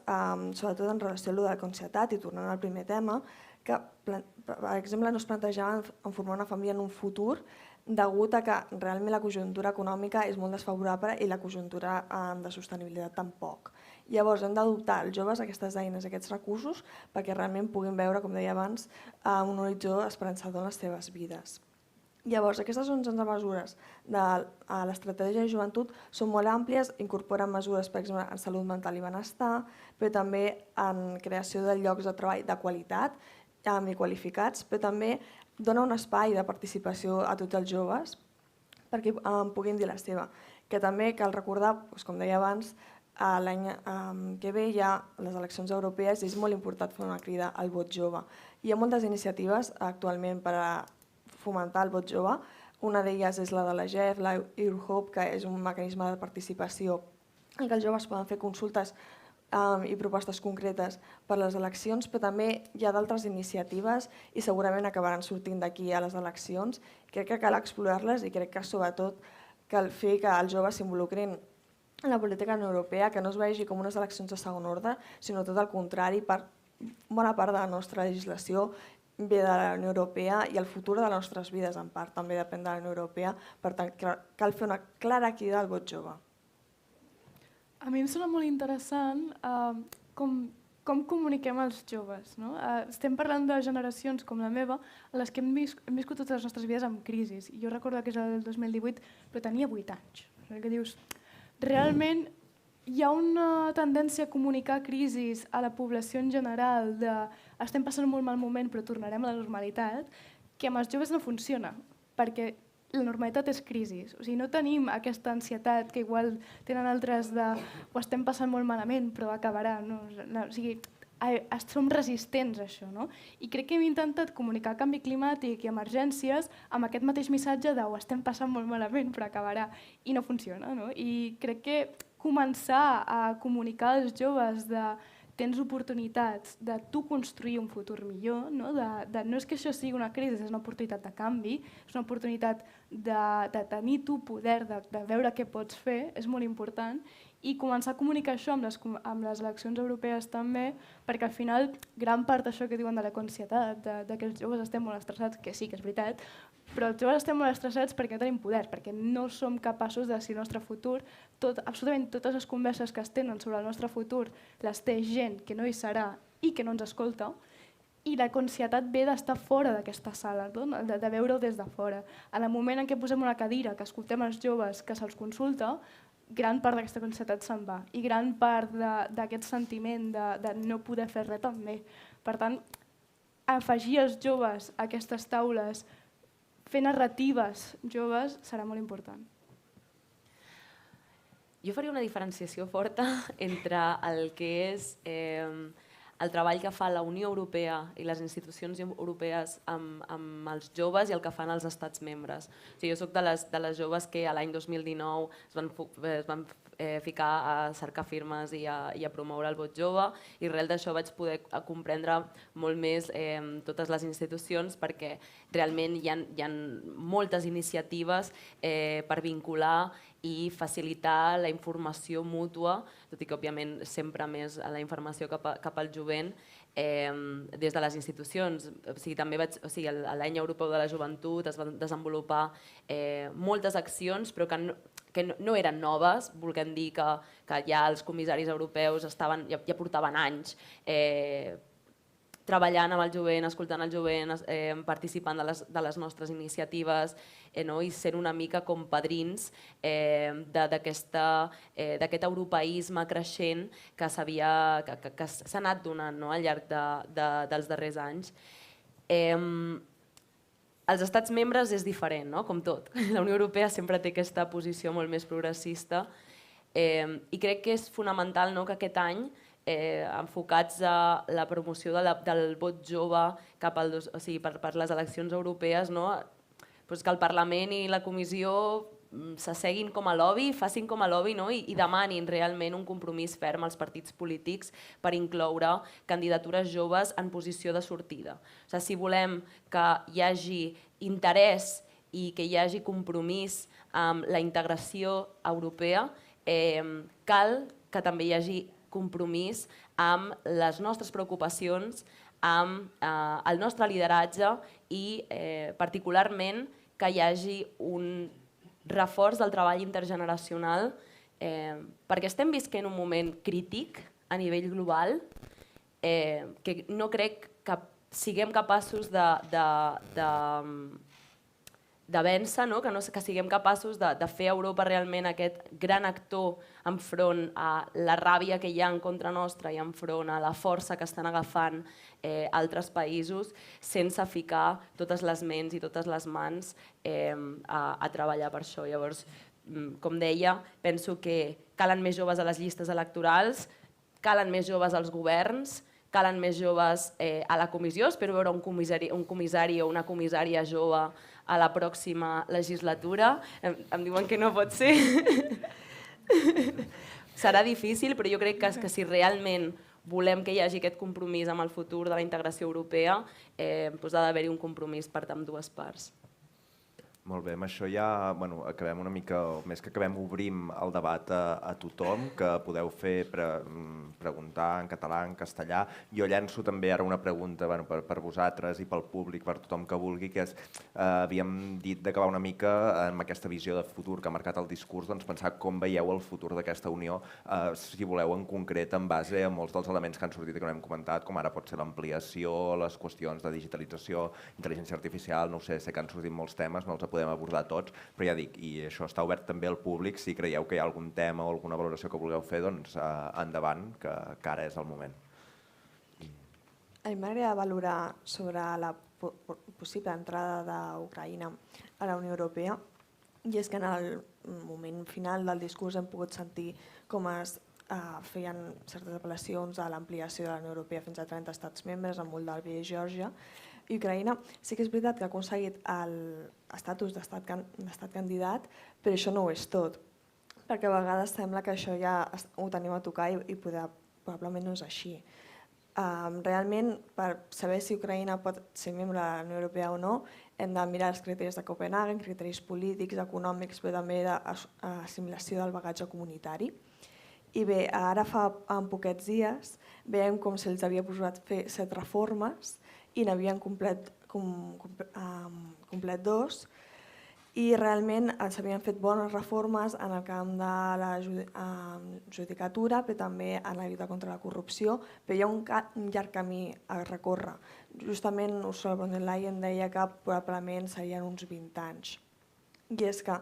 sobretot en relació a l'ansietat, i tornant al primer tema, que, per exemple, no es plantejaven en formar una família en un futur degut a que realment la conjuntura econòmica és molt desfavorable i la conjuntura de sostenibilitat tampoc. Llavors hem d'adoptar als joves aquestes eines, aquests recursos, perquè realment puguin veure, com deia abans, un horitzó esperançador en les seves vides. Llavors, aquestes 11 mesures de l'estratègia de joventut són molt àmplies, incorporen mesures, per exemple, en salut mental i benestar, però també en creació de llocs de treball de qualitat i qualificats, però també dona un espai de participació a tots els joves perquè puguin dir la seva. Que també cal recordar, com deia abans, l'any que ve hi ha les eleccions europees i és molt important fer una crida al vot jove. Hi ha moltes iniciatives actualment per a fomentar el vot jove. Una d'elles és la de la GEF, la Eurohope, que és un mecanisme de participació en què els joves poden fer consultes i propostes concretes per les eleccions, però també hi ha d'altres iniciatives i segurament acabaran sortint d'aquí a les eleccions. Crec que cal explorar-les i crec que sobretot cal fer que els joves s'involucrin en la política europea, que no es vegi com unes eleccions de segon ordre, sinó tot el contrari, per bona part de la nostra legislació ve de la Unió Europea i el futur de les nostres vides en part també depèn de la Unió Europea, per tant cal fer una clara crida al vot jove. A mi em sembla molt interessant com comuniquem als joves. Estem parlant de generacions com la meva, en les que hem viscut totes les nostres vides amb crisis. Jo recordo que és el 2018, però tenia 8 anys. Que dius, realment hi ha una tendència a comunicar crisis a la població en general, de estem passant un molt mal moment però tornarem a la normalitat, que amb els joves no funciona, perquè la normalitat és crisi. O sigui, no tenim aquesta ansietat que igual tenen altres de ho estem passant molt malament però acabarà. O sigui, som resistents a això. I crec que hem intentat comunicar canvi climàtic i emergències amb aquest mateix missatge de ho estem passant molt malament però acabarà, i no funciona. I crec que començar a comunicar als joves tens oportunitats de tu construir un futur millor, no és que això sigui una crisi, és una oportunitat de canvi, és una oportunitat de tenir tu poder, de veure què pots fer, és molt important, i començar a comunicar això amb les eleccions europees també, perquè al final gran part d'això que diuen de la conscietat, que els joves estem molt estressats, que sí que és veritat, però els joves estem molt estressats perquè no tenim poder, perquè no som capaços de decidir el nostre futur. Absolutament totes les converses que es tenen sobre el nostre futur les té gent que no hi serà i que no ens escolta, i la conscietat ve d'estar fora d'aquesta sala, de veure-ho des de fora. En el moment en què posem una cadira, que escoltem els joves, que se'ls consulta, gran part d'aquesta conscietat se'n va i gran part d'aquest sentiment de no poder fer res també. Per tant, afegir els joves a aquestes taules, fer narratives joves, serà molt important. Jo faria una diferenciació forta entre el que és el treball que fa la Unió Europea i les institucions europees amb els joves i el que fan els estats membres. Jo soc de les joves que l'any 2019 es van ficar a cercar firmes i a promoure el vot jove, i arrel d'això vaig poder comprendre molt més totes les institucions, perquè realment hi ha moltes iniciatives per vincular i facilitar la informació mútua, tot i que òbviament sempre més la informació cap al jovent des de les institucions. L'any europeu de la joventut es van desenvolupar moltes accions, però que no eren noves, volguem dir que ja els comissaris europeus ja portaven anys treballant amb el jovent, escoltant el jovent, participant de les nostres iniciatives i sent una mica com padrins d'aquest europeisme creixent que s'ha anat donant al llarg dels darrers anys. Els estats membres és diferent, com tot. La Unió Europea sempre té aquesta posició molt més progressista i crec que és fonamental que aquest any, enfocats a la promoció del vot jove per les eleccions europees, que el Parlament i la Comissió s'asseguin com a lobby, facin com a lobby i demanin realment un compromís ferm als partits polítics per incloure candidatures joves en posició de sortida. Si volem que hi hagi interès i que hi hagi compromís amb la integració europea, cal que també hi hagi compromís amb les nostres preocupacions, amb el nostre lideratge i particularment que hi hagi un reforç del treball intergeneracional, perquè estem visquent un moment crític a nivell global que no crec que siguem capaços de vèncer, que siguem capaços de fer Europa realment aquest gran actor enfront a la ràbia que hi ha en contra nostra i enfront a la força que estan agafant altres països, sense ficar totes les ments i totes les mans a treballar per això. Llavors, com deia, penso que calen més joves a les llistes electorals, calen més joves als governs, calen més joves a la comissió. Espero veure un comissari o una comissària jove a la pròxima legislatura. Em diuen que no pot ser. Serà difícil, però jo crec que si realment volem que hi hagi aquest compromís amb el futur de la integració europea, ha d'haver-hi un compromís per ambdues parts. Molt bé, amb això ja acabem una mica, més que acabem, obrim el debat a tothom, que podeu fer preguntar en català, en castellà. Jo llenço també ara una pregunta per vosaltres i pel públic, per tothom que vulgui, que és, havíem dit d'acabar una mica amb aquesta visió de futur que ha marcat el discurs, doncs pensar com veieu el futur d'aquesta Unió, si voleu en concret, en base a molts dels elements que han sortit i que no hem comentat, com ara pot ser l'ampliació, les qüestions de digitalització, intel·ligència artificial, no ho sé que han sortit molts temes, no els podem abordar tots, però ja dic, i això està obert també al públic, si creieu que hi ha algun tema o alguna valoració que vulgueu fer, doncs endavant, que ara és el moment. A mi m'agradaria valorar sobre la possible entrada d'Ucraïna a la Unió Europea, i és que en el moment final del discurs hem pogut sentir com es feien certes apel·lacions a l'ampliació de la Unió Europea fins a 30 estats membres, amb Moldàvia i Geòrgia. I Ucraïna sí que és veritat que ha aconseguit l'estatus d'estat candidat, però això no ho és tot, perquè a vegades sembla que això ja ho tenim a tocar i probablement no és així. Realment, per saber si Ucraïna pot ser membre de la Unió Europea o no, hem de mirar els criteris de Copenhagen, criteris polítics, econòmics, però també d'assimilació del bagatge comunitari. I bé, ara fa poquets dies veiem com se'ls havia posat fer 7 reformes i n'havien complet 2, i realment s'havien fet bones reformes en el camp de la judicatura, però també en la lluita contra la corrupció, però hi ha un llarg camí a recórrer. Justament Ursula von der Leyen deia que probablement serien uns 20 anys. I és que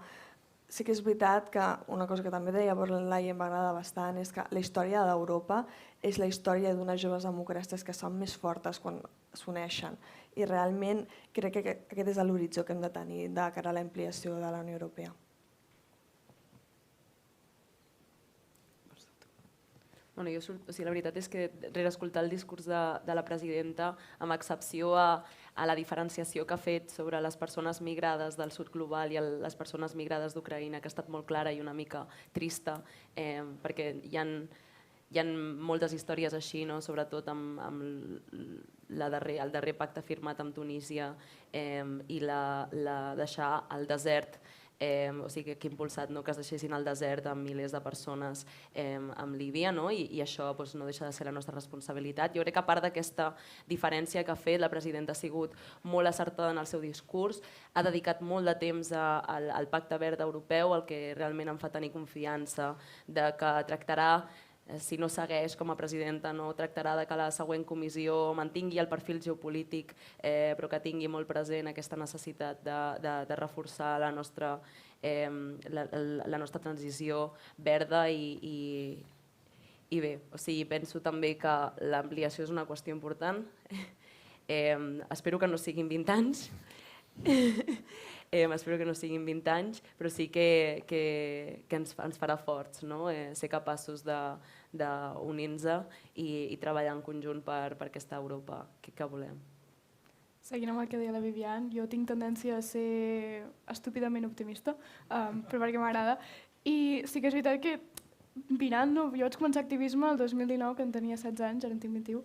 sí que és veritat que una cosa que també deia von der Leyen m'agrada bastant és que la història d'Europa és la història d'unes joves democràcies que són més fortes quan s'uneixen. I realment crec que aquest és l'horitzó que hem de tenir de cara a l'ampliació de la Unió Europea. La veritat és que rere escoltar el discurs de la presidenta, amb excepció a la diferenciació que ha fet sobre les persones migrades del sud global i les persones migrades d'Ucraïna, que ha estat molt clara i una mica trista, perquè hi ha moltes històries així, sobretot amb el darrer pacte firmat amb Tunísia i deixar al desert, o sigui que ha impulsat que es deixessin al desert amb milers de persones amb Líbia, i això no deixa de ser la nostra responsabilitat. Jo crec que a part d'aquesta diferència que ha fet, la presidenta ha sigut molt acertada en el seu discurs, ha dedicat molt de temps al Pacte Verd Europeu, el que realment em fa tenir confiança de que tractarà, si no segueix com a presidenta, no tractarà que la següent comissió mantingui el perfil geopolític, però que tingui molt present aquesta necessitat de reforçar la nostra transició verda i bé, penso també que l'ampliació és una qüestió important. Espero que no siguin 20 anys. Espero que no siguin 20 anys, però sí que ens farà forts ser capaços d'unir-nos i treballar en conjunt per aquesta Europa que volem. Seguint amb el que deia la Vivian, jo tinc tendència a ser estúpidament optimista, però perquè m'agrada. I sí que és veritat que mirant, jo vaig començar activisme el 2019, que en tenia 16 anys, ara en tinc 21,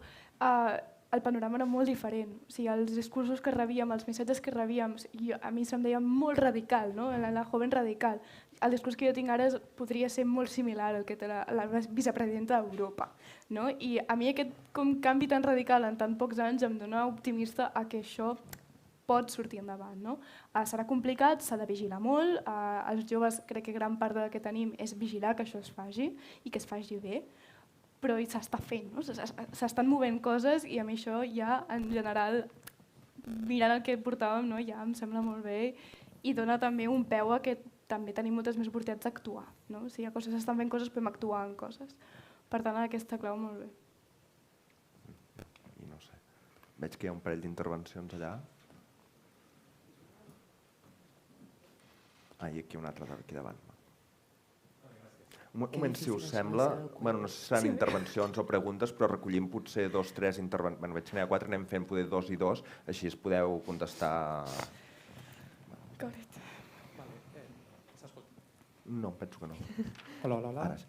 el panorama era molt diferent. O sigui, els discursos que rebíem, els missatges que rebíem, a mi se'm deia molt radical, la joven radical. El discurs que jo tinc ara podria ser molt similar al que té la vicepresidenta d'Europa. I a mi aquest canvi tan radical en tan pocs anys em dona optimista a que això pot sortir endavant. Serà complicat, s'ha de vigilar molt. Els joves, crec que gran part del que tenim és vigilar que això es faci i que es faci bé, però s'està fent, s'estan movent coses i a mi això ja, en general, mirant el que portàvem, ja em sembla molt bé i dona també un peu a que també tenim moltes més oportunitats d'actuar. S'estan fent coses, podem actuar en coses. Per tant, aquesta clau molt bé. I no sé, veig que hi ha un parell d'intervencions allà. I aquí una altra aquí davant. Un moment, si us sembla, no sé si seran intervencions o preguntes, però recollim potser 2 o 3 intervencions. Veig que n'hi ha 4, anem fent poder 2 i 2, així es podeu contestar. No, penso que no. Hola. Ara sí.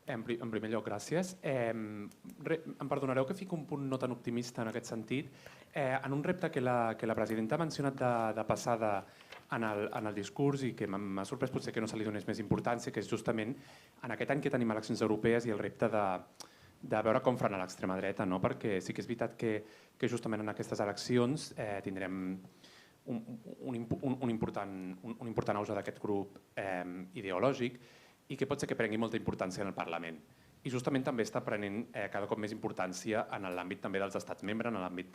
En primer lloc, gràcies. Em perdonareu que fico un punt no tan optimista en aquest sentit. En un repte que la presidenta ha mencionat de passada en el discurs i que m'ha sorprès potser que no se li donés més importància, que és justament en aquest any que tenim eleccions europees i el repte de veure com frenar l'extrema dreta, perquè sí que és veritat que justament en aquestes eleccions tindrem un important auge d'aquest grup ideològic i que pot ser que prengui molta importància en el Parlament. I justament també està prenent cada cop més importància en l'àmbit també dels estats membres, en l'àmbit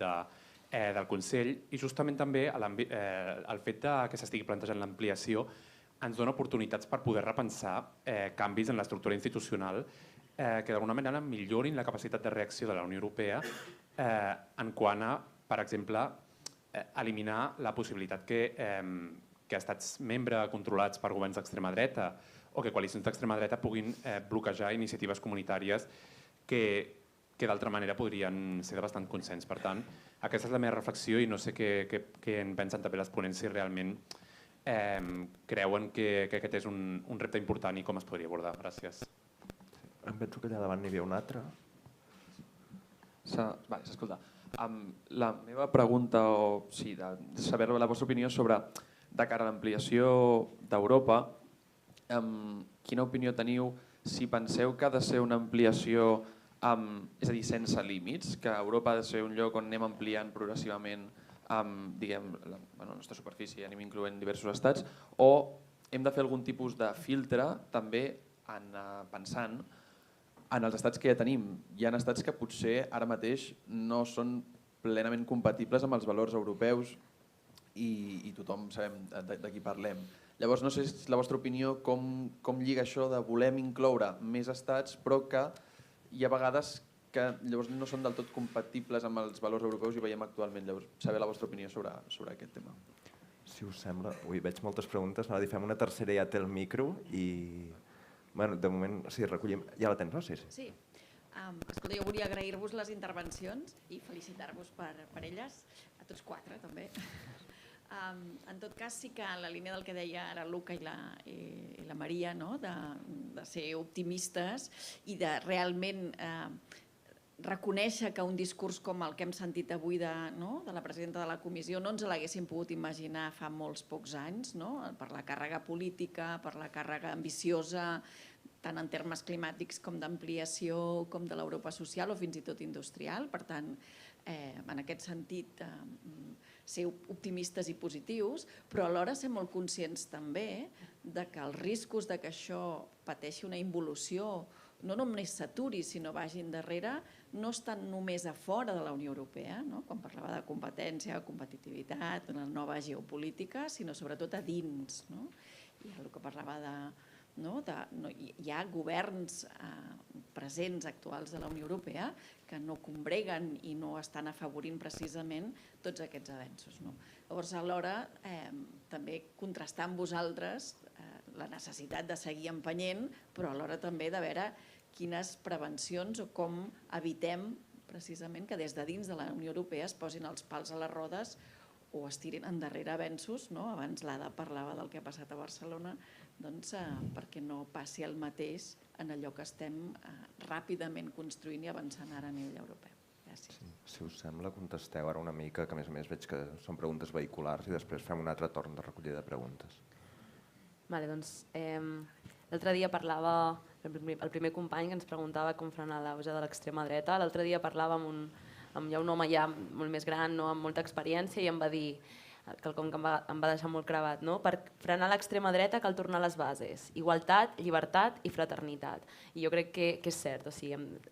del Consell, i justament també el fet que s'estigui plantejant l'ampliació ens dona oportunitats per poder repensar canvis en l'estructura institucional que d'alguna manera millorin la capacitat de reacció de la Unió Europea en quant a, per exemple, eliminar la possibilitat que estats membres controlats per governs d'extrema dreta o que coalicions d'extrema dreta puguin bloquejar iniciatives comunitàries que d'altra manera podrien ser de bastant consens. Per tant, aquesta és la meva reflexió i no sé què en pensen també les ponents, si realment creuen que aquest és un repte important i com es podria abordar. Gràcies. Em penso que allà davant n'hi havia un altre. Vale, s'escolta. La meva pregunta, o sí, de saber la vostra opinió sobre, de cara a l'ampliació d'Europa, quina opinió teniu si penseu que ha de ser una ampliació, és a dir, sense límits, que Europa ha de ser un lloc on anem ampliant progressivament diguem, la nostra superfície, anem incloent diversos estats, o hem de fer algun tipus de filtre també pensant en els estats que ja tenim. Hi ha estats que potser ara mateix no són plenament compatibles amb els valors europeus i tothom sabem de qui parlem. Llavors, no sé si la vostra opinió com lliga això de volem incloure més estats però que hi ha vegades que llavors no són del tot compatibles amb els valors europeus i ho veiem actualment. Llavors, saber la vostra opinió sobre aquest tema. Si us sembla... Ui, veig moltes preguntes. Fem una tercera, ja té el micro i... Bueno, de moment, sí, recollim... Ja la tens, no? Sí. Sí. Escolta, jo volia agrair-vos les intervencions i felicitar-vos per elles, a tots quatre també. En tot cas, sí que en la línia del que deia ara el Luca i la Maria, de ser optimistes i de realment reconèixer que un discurs com el que hem sentit avui de la presidenta de la comissió no ens l'haguéssim pogut imaginar fa molts pocs anys, per la càrrega política, per la càrrega ambiciosa, tant en termes climàtics com d'ampliació, com de l'Europa social o fins i tot industrial. Per tant, en aquest sentit, ser optimistes i positius, però alhora ser molt conscients també que els riscos que això pateixi una involució, no només s'aturi, sinó vagin darrere, no estan només a fora de la Unió Europea, quan parlava de competència, competitivitat, una nova geopolítica, sinó sobretot a dins. I el que parlava hi ha governs presents actuals de la Unió Europea que no combreguen i no estan afavorint precisament tots aquests avenços. Llavors, alhora, també contrastar amb vosaltres la necessitat de seguir empenyent, però alhora també de veure quines prevencions o com evitem precisament que des de dins de la Unió Europea es posin els pals a les rodes o es tirin endarrere avenços. Abans l'Ada parlava del que ha passat a Barcelona, perquè no passi el mateix en allò que estem ràpidament construint i avançant ara a nivell europeu. Gràcies. Si us sembla, contesteu ara una mica, que a més veig que són preguntes vehiculars i després fem un altre torn de recollida de preguntes. L'altre dia parlava, el primer company que ens preguntava com frenar l'auge de l'extrema dreta, l'altre dia parlava amb un home ja molt més gran, amb molta experiència, i em va dir quelcom que em va deixar molt gravat. Per frenar l'extrema dreta cal tornar a les bases: igualtat, llibertat i fraternitat. I jo crec que és cert,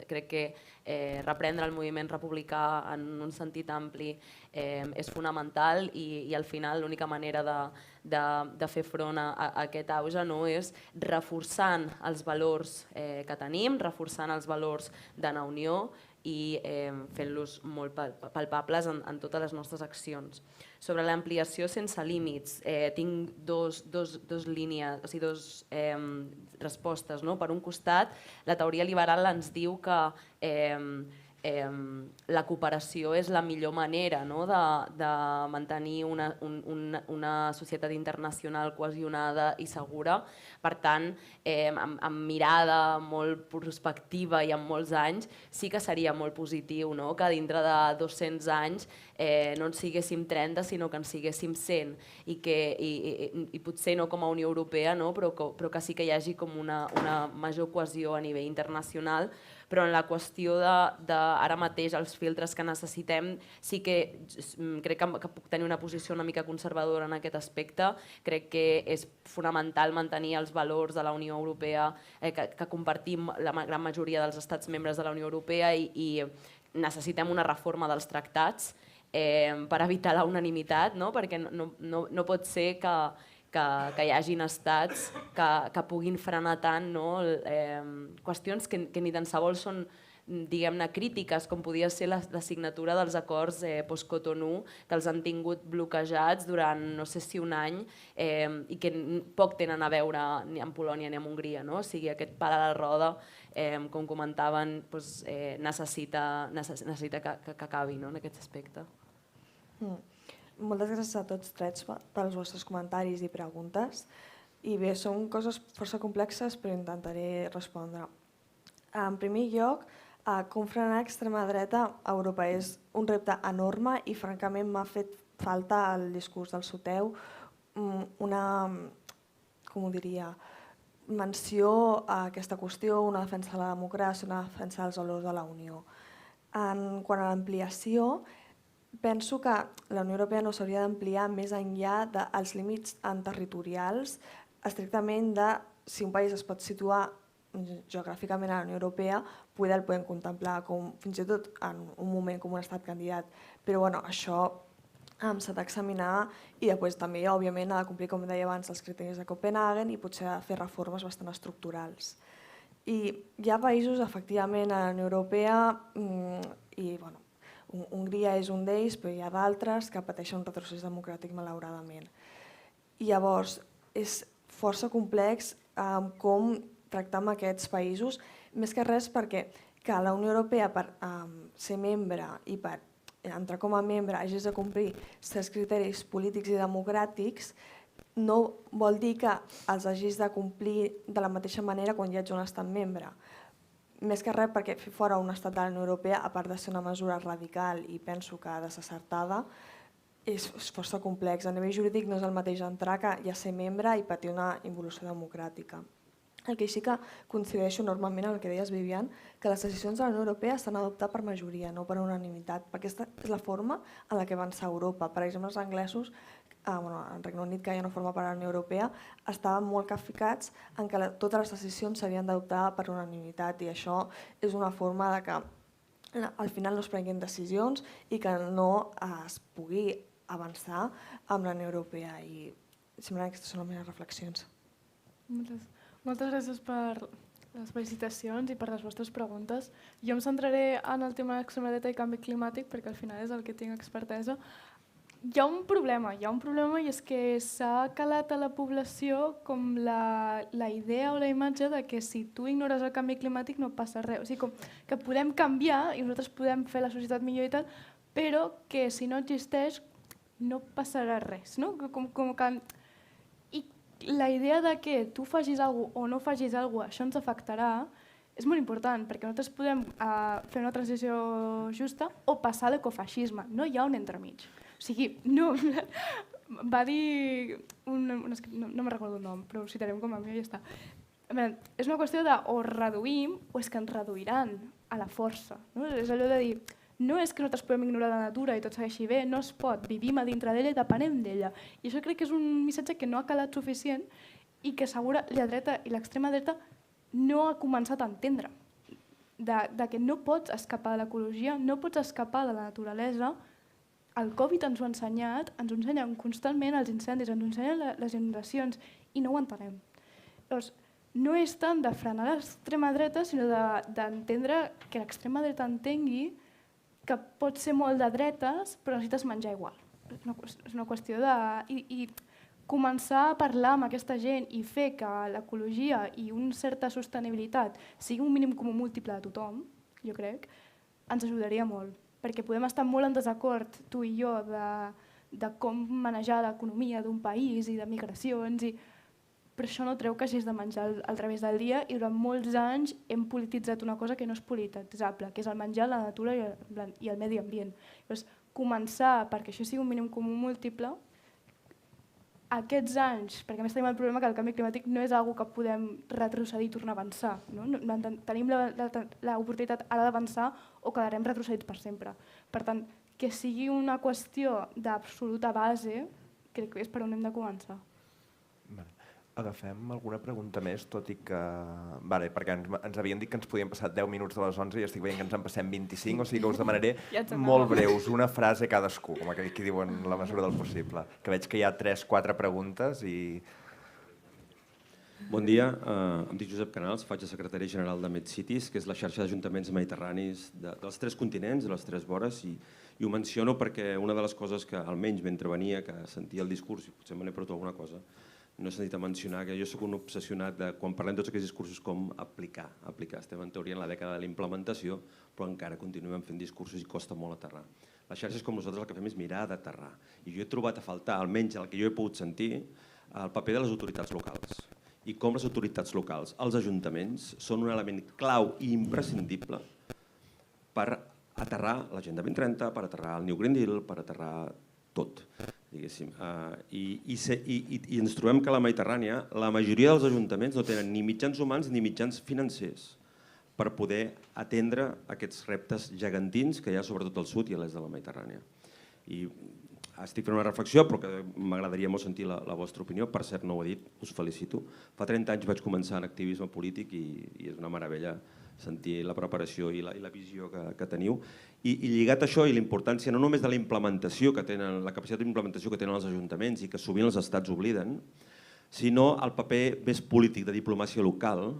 crec que reprendre el moviment republicà en un sentit ampli és fonamental i al final l'única manera de fer front a aquest auge és reforçant els valors que tenim, reforçant els valors de la Unió i fent-los molt palpables en totes les nostres accions. Sobre l'ampliació sense límits, tinc dos respostes. Per un costat, la teoria liberal ens diu que la cooperació és la millor manera de mantenir una societat internacional cohesionada i segura. Per tant, amb mirada molt prospectiva i amb molts anys, sí que seria molt positiu que dintre de 200 anys no en siguéssim 30, sinó que en siguéssim 100 i potser no com a Unió Europea, però que sí que hi hagi com una major cohesió a nivell internacional. Però en la qüestió d'ara mateix els filtres que necessitem, sí que crec que puc tenir una posició una mica conservadora en aquest aspecte. Crec que és fonamental mantenir els valors de la Unió Europea que compartim la gran majoria dels estats membres de la Unió Europea i necessitem una reforma dels tractats per evitar la unanimitat, perquè no pot ser que hi hagin estats que puguin frenar tant qüestions que ni tan sols són crítiques, com podia ser la signatura dels acords post-Cotonou, que els han tingut bloquejats durant no sé si un any i que poc tenen a veure ni amb Polònia ni amb Hongria. O sigui, aquest pal a la roda, com comentaven, necessita que acabi en aquest aspecte. Moltes gràcies a tots tres pels vostres comentaris i preguntes. I bé, són coses força complexes, però intentaré respondre. En primer lloc, com frenar l'extrema dreta a Europa és un repte enorme i francament m'ha fet falta el discurs del Soteu una, com ho diria, menció a aquesta qüestió, una defensa de la democràcia, una defensa dels valors de la Unió. Quant a l'ampliació, penso que la Unió Europea no s'hauria d'ampliar més enllà dels límits territorials, estrictament de si un país es pot situar geogràficament a la Unió Europea, el podem contemplar fins i tot en un moment com un estat candidat. Però això s'ha d'examinar i després també, òbviament, ha de complir, com deia abans, els criteris de Copenhagen i potser ha de fer reformes bastant estructurals. I hi ha països, efectivament, a la Unió Europea, i Hongria és un d'ells, però hi ha d'altres que pateixen un retrocés democràtic, malauradament. I llavors, és força complex com tractar amb aquests països, més que res perquè que la Unió Europea, per ser membre i per entrar com a membre, hagis de complir certs criteris polítics i democràtics, no vol dir que els hagis de complir de la mateixa manera quan hi hagi un estat membre. Més que res perquè fer fora un estat de la Unió Europea, a part de ser una mesura radical i penso que desacertada, és força complex. A nivell jurídic no és el mateix entrar que ja ser membre i patir una involució democràtica. El que sí que coincideixo enormement amb el que deies, Vivian, que les decisions de la Unió Europea s'han d'adoptar per majoria, no per unanimitat, perquè aquesta és la forma en la que avança Europa. Per exemple, els anglesos, en Regne Unit, que ja no forma part de la Unió Europea, estaven molt capficats en que totes les decisions s'havien d'adoptar per unanimitat i això és una forma de que al final no es prenguin decisions i que no es pugui avançar amb la Unió Europea. I sembla que aquestes són les meves reflexions. Moltes gràcies per les felicitacions i per les vostres preguntes. Jo em centraré en el tema d'extrema dreta i canvi climàtic perquè al final és el que tinc expertesa. Hi ha un problema i és que s'ha calat a la població com la idea o la imatge de que si tu ignores el canvi climàtic no passa res. O sigui, com que podem canviar i nosaltres podem fer la societat millor i tal, però que si no existeix no passarà res. I la idea de que tu facis alguna cosa o no facis alguna cosa, això ens afectarà, és molt important, perquè nosaltres podem fer una transició justa o passar a l'ecofeixisme. No hi ha un entremig. O sigui, va dir, no me'n recordo el nom, però ho citarem com a mi i ja està. És una qüestió de o reduïm o és que ens reduiran a la força. És allò de dir, no és que nosaltres podem ignorar la natura i tot segueixi bé, no es pot, vivim a dintre d'ella i depenem d'ella. I això crec que és un missatge que no ha calat suficient i que segura la dreta i l'extrema dreta no ha començat a entendre. De que no pots escapar de l'ecologia, no pots escapar de la naturalesa. El Covid ens ho ha ensenyat, ens ho ensenyen constantment els incendis, ens ho ensenyen les inundacions i no ho entenem. Llavors, no és tant de frenar l'extrema dreta, sinó d'entendre que l'extrema dreta entengui que pot ser molt de dretes, però necessites menjar igual. És una qüestió de... I començar a parlar amb aquesta gent i fer que l'ecologia i una certa sostenibilitat sigui un mínim comú múltiple de tothom, jo crec, ens ajudaria molt. Perquè podem estar molt en desacord, tu i jo, de com manejar l'economia d'un país i de migracions, però això no treu que hagis de menjar al través del dia i durant molts anys hem polititzat una cosa que no és polititzable, que és el menjar, la natura i el medi ambient. Llavors, començar perquè això sigui un mínim comú múltiple, aquests anys, perquè a més tenim el problema que el canvi climàtic no és una cosa que podem retrocedir i tornar a avançar. Tenim l'oportunitat ara d'avançar o quedarem retrocedits per sempre. Per tant, que sigui una qüestió d'absoluta base, crec que és per on hem de començar. Agafem alguna pregunta més, tot i que... Perquè ens havien dit que ens podien passar 10 minuts de les 11 i estic veient que ens en passem 25, o sigui que us demanaré molt breus, una frase cadascú, com aquell que diuen la mesura del possible. Que veig que hi ha 3-4 preguntes i... Bon dia, em dic Josep Canals, faig de secretari general de MedCities, que és la xarxa d'ajuntaments mediterranis dels 3 continents, de les 3 vores, i ho menciono perquè una de les coses que almenys mentre venia, que sentia el discurs, i potser me n'he perdut alguna cosa, no he sentit a mencionar que jo soc un obsessionat de, quan parlem tots aquests discursos, com aplicar. Estem en teoria en la dècada de la implementació, però encara continuem fent discursos i costa molt aterrar. Les xarxes com nosaltres el que fem és mirar d'aterrar. I jo he trobat a faltar, almenys el que jo he pogut sentir, el paper de les autoritats locals. i com les autoritats locals, els ajuntaments, són un element clau i imprescindible per aterrar l'Agenda 2030, per aterrar el New Green Deal, per aterrar tot, diguéssim. I ens trobem que a la Mediterrània la majoria dels ajuntaments no tenen ni mitjans humans ni mitjans financers per poder atendre aquests reptes gegantins que hi ha sobretot al sud i a l'est de la Mediterrània. I estic fent una reflexió, però que m'agradaria molt sentir la vostra opinió. Per cert, no ho he dit, us felicito. Fa 30 anys vaig començar en activisme polític i és una meravella sentir la preparació i la visió que teniu. I lligat a això i la importància no només de la implementació que tenen, la capacitat d'implementació que tenen els ajuntaments i que sovint els estats obliden, sinó el paper més polític de diplomàcia local,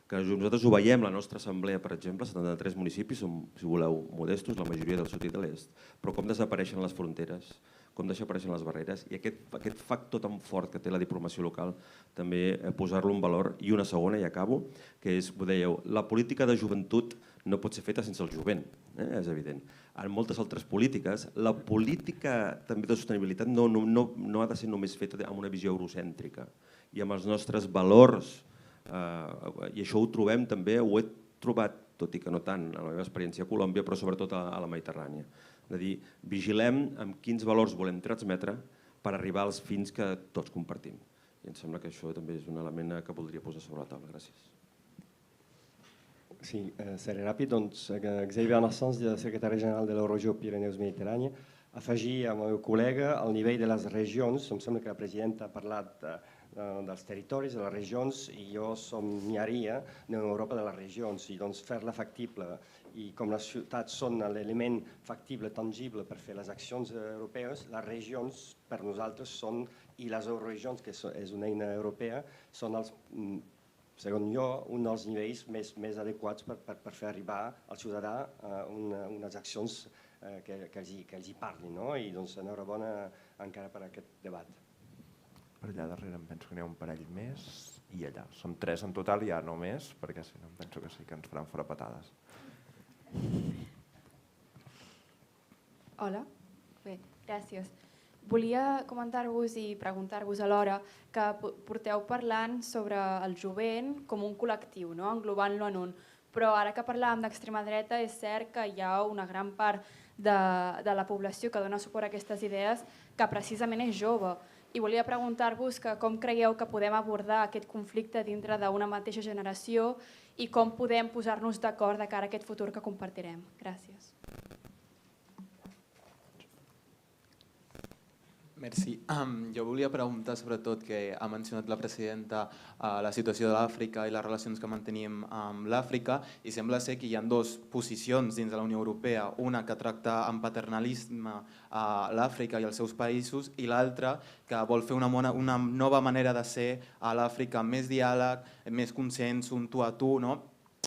que nosaltres ho veiem, la nostra assemblea, per exemple, 73 municipis, som, si voleu, modestos, la majoria del sud i de l'est, però com desapareixen les fronteres, com desapareixen les barreres, i aquest factor tan fort que té la diplomacia local, també posar-lo en valor. I una segona, i acabo, que és, ho dèieu, la política de joventut no pot ser feta sense el jovent, és evident. En moltes altres polítiques, la política també de sostenibilitat no ha de ser només feta amb una visió eurocèntrica i amb els nostres valors, i això ho trobem també, ho he trobat, tot i que no tant en la meva experiència a Colòmbia, però sobretot a la Mediterrània. De dir, vigilem amb quins valors volem transmetre per arribar als fins que tots compartim. I em sembla que això també és un element que voldria posar sobre la taula. Gràcies. Sí, seré ràpid. Doncs, Xavier Nassans, secretari general de l'Euroregió Pirineus-Mediterrània, afegir al meu col·lega al nivell de les regions. Em sembla que la presidenta ha parlat dels territoris, de les regions, i jo somniaria en Europa de les regions, i doncs fer-la factible. I com les ciutats són l'element factible, tangible per fer les accions europees, les regions per nosaltres són, i les euroregions, que és una eina europea, són, segons jo, un dels nivells més adequats per fer arribar al ciutadà unes accions que els hi parlin. I doncs enhorabona encara per aquest debat. Per allà darrere em penso que n'hi ha un parell més i allà. Són 3 en total i ja no més, perquè si no em penso que sí que ens faran fora patades. Hola, bé, gràcies. Volia comentar-vos i preguntar-vos alhora que porteu parlant sobre el jovent com un col·lectiu, englobant-lo en un. Però ara que parlàvem d'extrema dreta és cert que hi ha una gran part de la població que dona suport a aquestes idees que precisament és jove. I volia preguntar-vos com creieu que podem abordar aquest conflicte dintre d'una mateixa generació i com podem posar-nos d'acord de cara a aquest futur que compartirem. Gràcies. Merci. Jo volia preguntar sobretot que ha mencionat la presidenta la situació de l'Àfrica i les relacions que mantenim amb l'Àfrica i sembla ser que hi ha 2 posicions dins de la Unió Europea, una que tracta amb paternalisme a l'Àfrica i els seus països i l'altra que vol fer una nova manera de ser a l'Àfrica amb més diàleg, més consens, un tu a tu,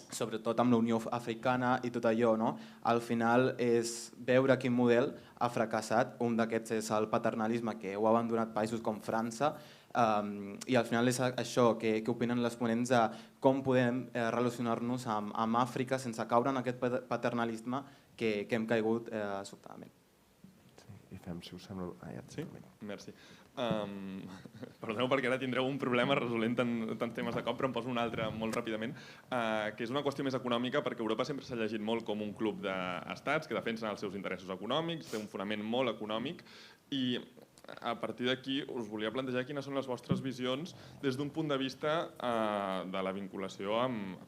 sobretot amb la Unió Africana i tot allò. Al final és veure quin model ha fracassat. Un d'aquests és el paternalisme, que ho ha abandonat països com França, i al final és això, què opinen les ponents de com podem relacionar-nos amb Àfrica sense caure en aquest paternalisme que hem caigut sobtadament. I fem, si us sembla... Sí? Merci. Perdoneu perquè ara tindreu un problema resolent tants temes de cop, però em poso un altre molt ràpidament, que és una qüestió més econòmica, perquè Europa sempre s'ha llegit molt com un club d'estats que defensen els seus interessos econòmics, té un fonament molt econòmic, i a partir d'aquí us volia plantejar quines són les vostres visions des d'un punt de vista de la vinculació amb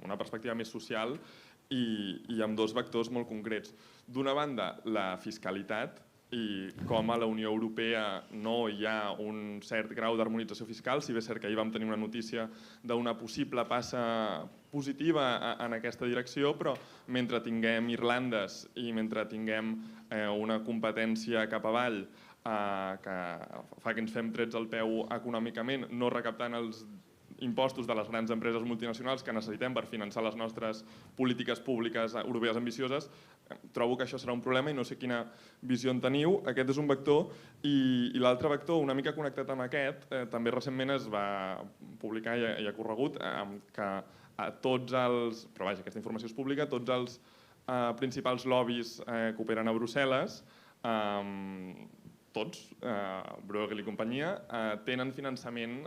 una perspectiva més social i amb 2 vectors molt concrets. D'una banda, la fiscalitat, i com a la Unió Europea no hi ha un cert grau d'harmonització fiscal, si bé és cert que ahir vam tenir una notícia d'una possible passa positiva en aquesta direcció, però mentre tinguem Irlandes i mentre tinguem una competència cap avall que fa que ens fem trets al peu econòmicament, no recaptant els impostos de les grans empreses multinacionals que necessitem per finançar les nostres polítiques públiques europees ambicioses, trobo que això serà un problema i no sé quina visió en teniu. Aquest és un vector. I l'altre vector, una mica connectat amb aquest, també recentment es va publicar i ha corregut que tots els, però vaja, aquesta informació és pública, tots els principals lobbies que operen a Brussel·les tots, Bruegel i companyia, tenen finançament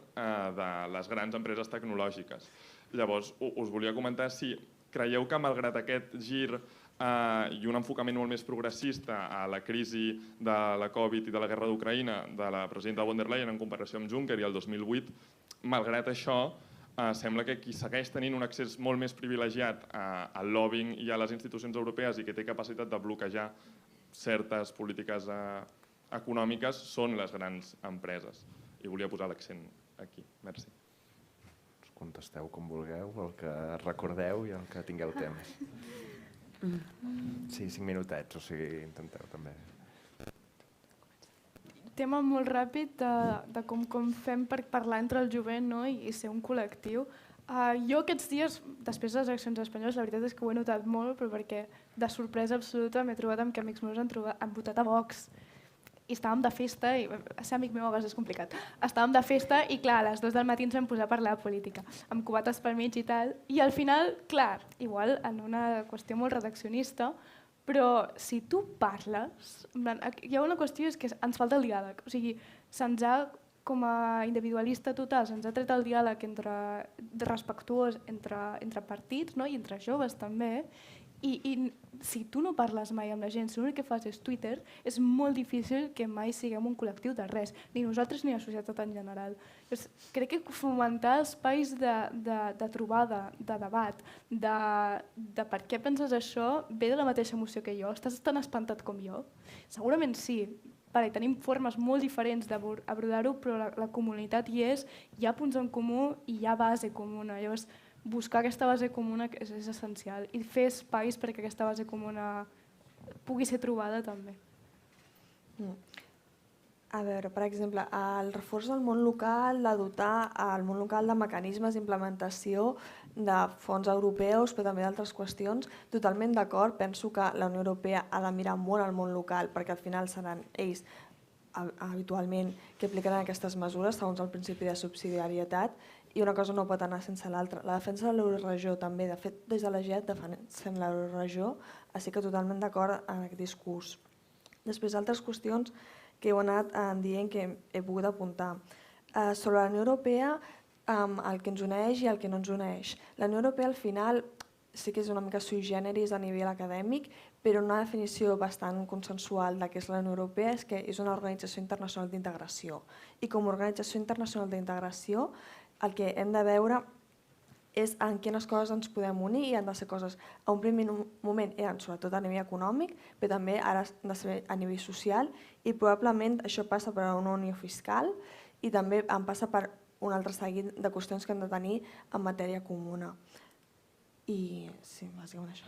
de les grans empreses tecnològiques. Llavors, us volia comentar si creieu que, malgrat aquest gir i un enfocament molt més progressista a la crisi de la Covid i de la guerra d'Ucraïna de la presidenta von der Leyen en comparació amb Juncker i el 2008, malgrat això, sembla que qui segueix tenint un accés molt més privilegiat al lobbying i a les institucions europees i que té capacitat de bloquejar certes polítiques econòmiques són les grans empreses. I volia posar l'accent aquí. Merci. Contesteu com vulgueu, el que recordeu i el que tingueu temps. Sí, 5 minutets, o sigui, intenteu també. Tema molt ràpid de com fem per parlar entre el jovent i ser un col·lectiu. Jo aquests dies, després de les eleccions espanyoles, la veritat és que ho he notat molt, però perquè de sorpresa absoluta m'he trobat amb que amics meus han votat a Vox. I estàvem de festa, i ser amic meu a vegades és complicat. Estàvem de festa i clar, a les 2 del matí ens vam posar a parlar de política, amb cubates pel mig i tal, i al final, clar, igual en una qüestió molt redaccionista, però si tu parles, hi ha una qüestió és que ens falta el diàleg, o sigui, se'ns ha, com a individualista total, se'ns ha tret el diàleg respectuós entre partits i entre joves també, i si tu no parles mai amb la gent, si l'únic que fas és Twitter, és molt difícil que mai siguem un col·lectiu de res, ni nosaltres ni la societat en general. Crec que fomentar espais de trobada, de debat, de per què penses això, ve de la mateixa emoció que jo, estàs tan espantat com jo? Segurament sí, tenim formes molt diferents d'abordar-ho, però la comunitat hi és, hi ha punts en comú i hi ha base comuna. Llavors, buscar aquesta base comuna és essencial i fer espais perquè aquesta base comuna pugui ser trobada també. A veure, per exemple, el reforç del món local, de dotar el món local de mecanismes d'implementació de fons europeus, però també d'altres qüestions, totalment d'acord. Penso que la Unió Europea ha de mirar molt al món local perquè al final seran ells habitualment que aplicaran aquestes mesures segons el principi de subsidiarietat i una cosa no pot anar sense l'altra. La defensa de l'euroregió també, de fet des de la GET defensem l'euroregió, així que totalment d'acord en aquest discurs. Després altres qüestions que heu anat dient que he pogut apuntar. Sobre la Unió Europea, el que ens uneix i el que no ens uneix. La Unió Europea al final sí que és una mica sui generis a nivell acadèmic, però una definició bastant consensual de què és la Unió Europea és que és una organització internacional d'integració. I com a organització internacional d'integració el que hem de veure és en quines coses ens podem unir i han de ser coses, a un primer moment eren sobretot a nivell econòmic, però també ara han de ser a nivell social i probablement això passa per una unió fiscal i també en passa per un altre seguit de qüestions que hem de tenir en matèria comuna. I sí, bàsicament això.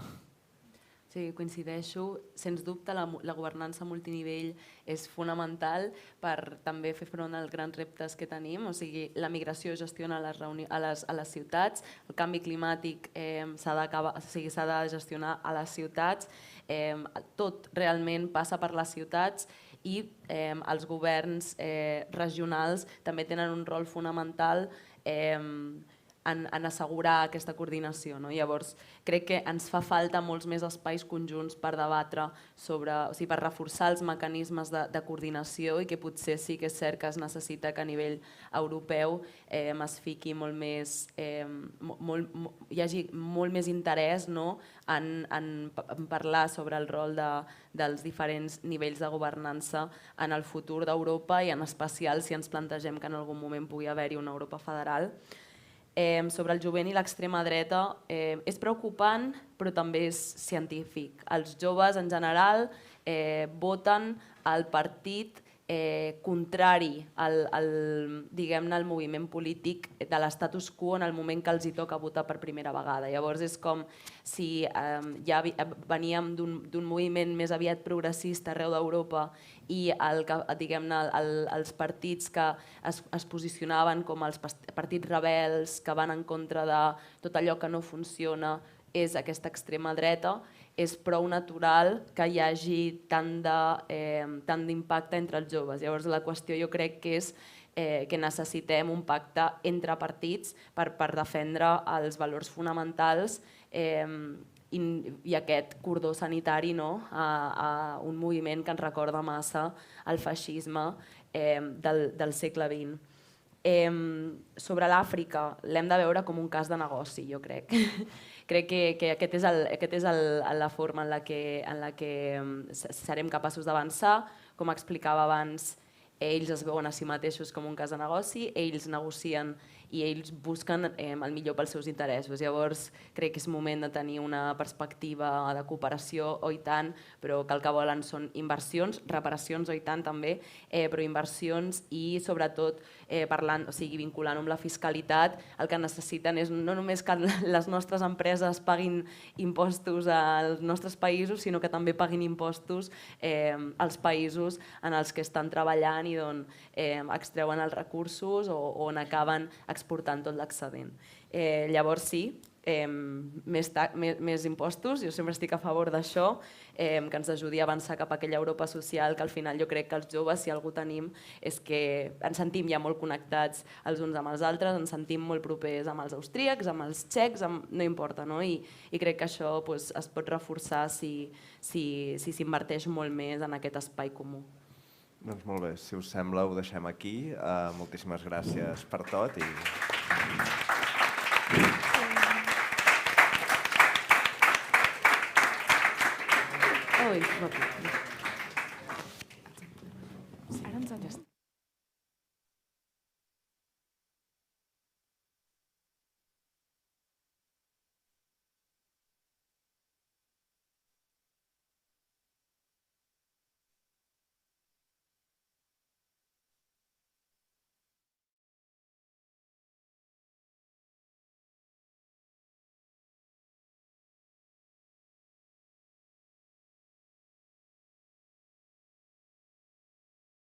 Sí, coincideixo. Sens dubte la governança multinivell és fonamental per també fer front als grans reptes que tenim. O sigui, la migració es gestiona a les ciutats, el canvi climàtic s'ha de gestionar a les ciutats, tot realment passa per les ciutats i els governs regionals també tenen un rol fonamental en assegurar aquesta coordinació. Llavors, crec que ens fa falta molts més espais conjunts per debatre per reforçar els mecanismes de coordinació i que potser sí que és cert que es necessita que a nivell europeu es fiqui molt més, hi hagi molt més interès en parlar sobre el rol dels diferents nivells de governança en el futur d'Europa i en especial si ens plantegem que en algun moment pugui haver-hi una Europa federal. Sobre el jovent i l'extrema dreta és preocupant però també és científic. Els joves en general voten al partit contrari al moviment polític de l'estatus quo en el moment que els hi toca votar per primera vegada. Llavors és com si ja veníem d'un moviment més aviat progressista arreu d'Europa i els partits que es posicionaven com els partits rebels que van en contra de tot allò que no funciona és aquesta extrema dreta. És prou natural que hi hagi tant d'impacte entre els joves. Llavors la qüestió jo crec que és que necessitem un pacte entre partits per defendre els valors fonamentals i aquest cordó sanitari, no? A un moviment que ens recorda massa el feixisme del segle XX. Sobre l'Àfrica l'hem de veure com un cas de negoci, jo crec. Crec que aquest és la forma en la que serem capaços d'avançar. Com explicava abans, ells es veuen a si mateixos com un cas de negoci, ells negocien i ells busquen el millor pels seus interessos. Llavors crec que és moment de tenir una perspectiva de cooperació, o i tant, però que el que volen són inversions, reparacions, o i tant també, però inversions i sobretot vinculant amb la fiscalitat, el que necessiten és no només que les nostres empreses paguin impostos als nostres països, sinó que també paguin impostos als països en els que estan treballant i d'on extreuen els recursos o on acaben exportant tot l'excedent. Llavors sí, més impostos, jo sempre estic a favor d'això, que ens ajudi a avançar cap a aquella Europa social que al final jo crec que els joves, si algú tenim, és que ens sentim ja molt connectats els uns amb els altres, ens sentim molt propers amb els austríacs, amb els txecs, no importa, no? I crec que això es pot reforçar si s'inverteix molt més en aquest espai comú. Doncs molt bé, si us sembla ho deixem aquí. Moltíssimes gràcies per tot. Ara ens enllaçem.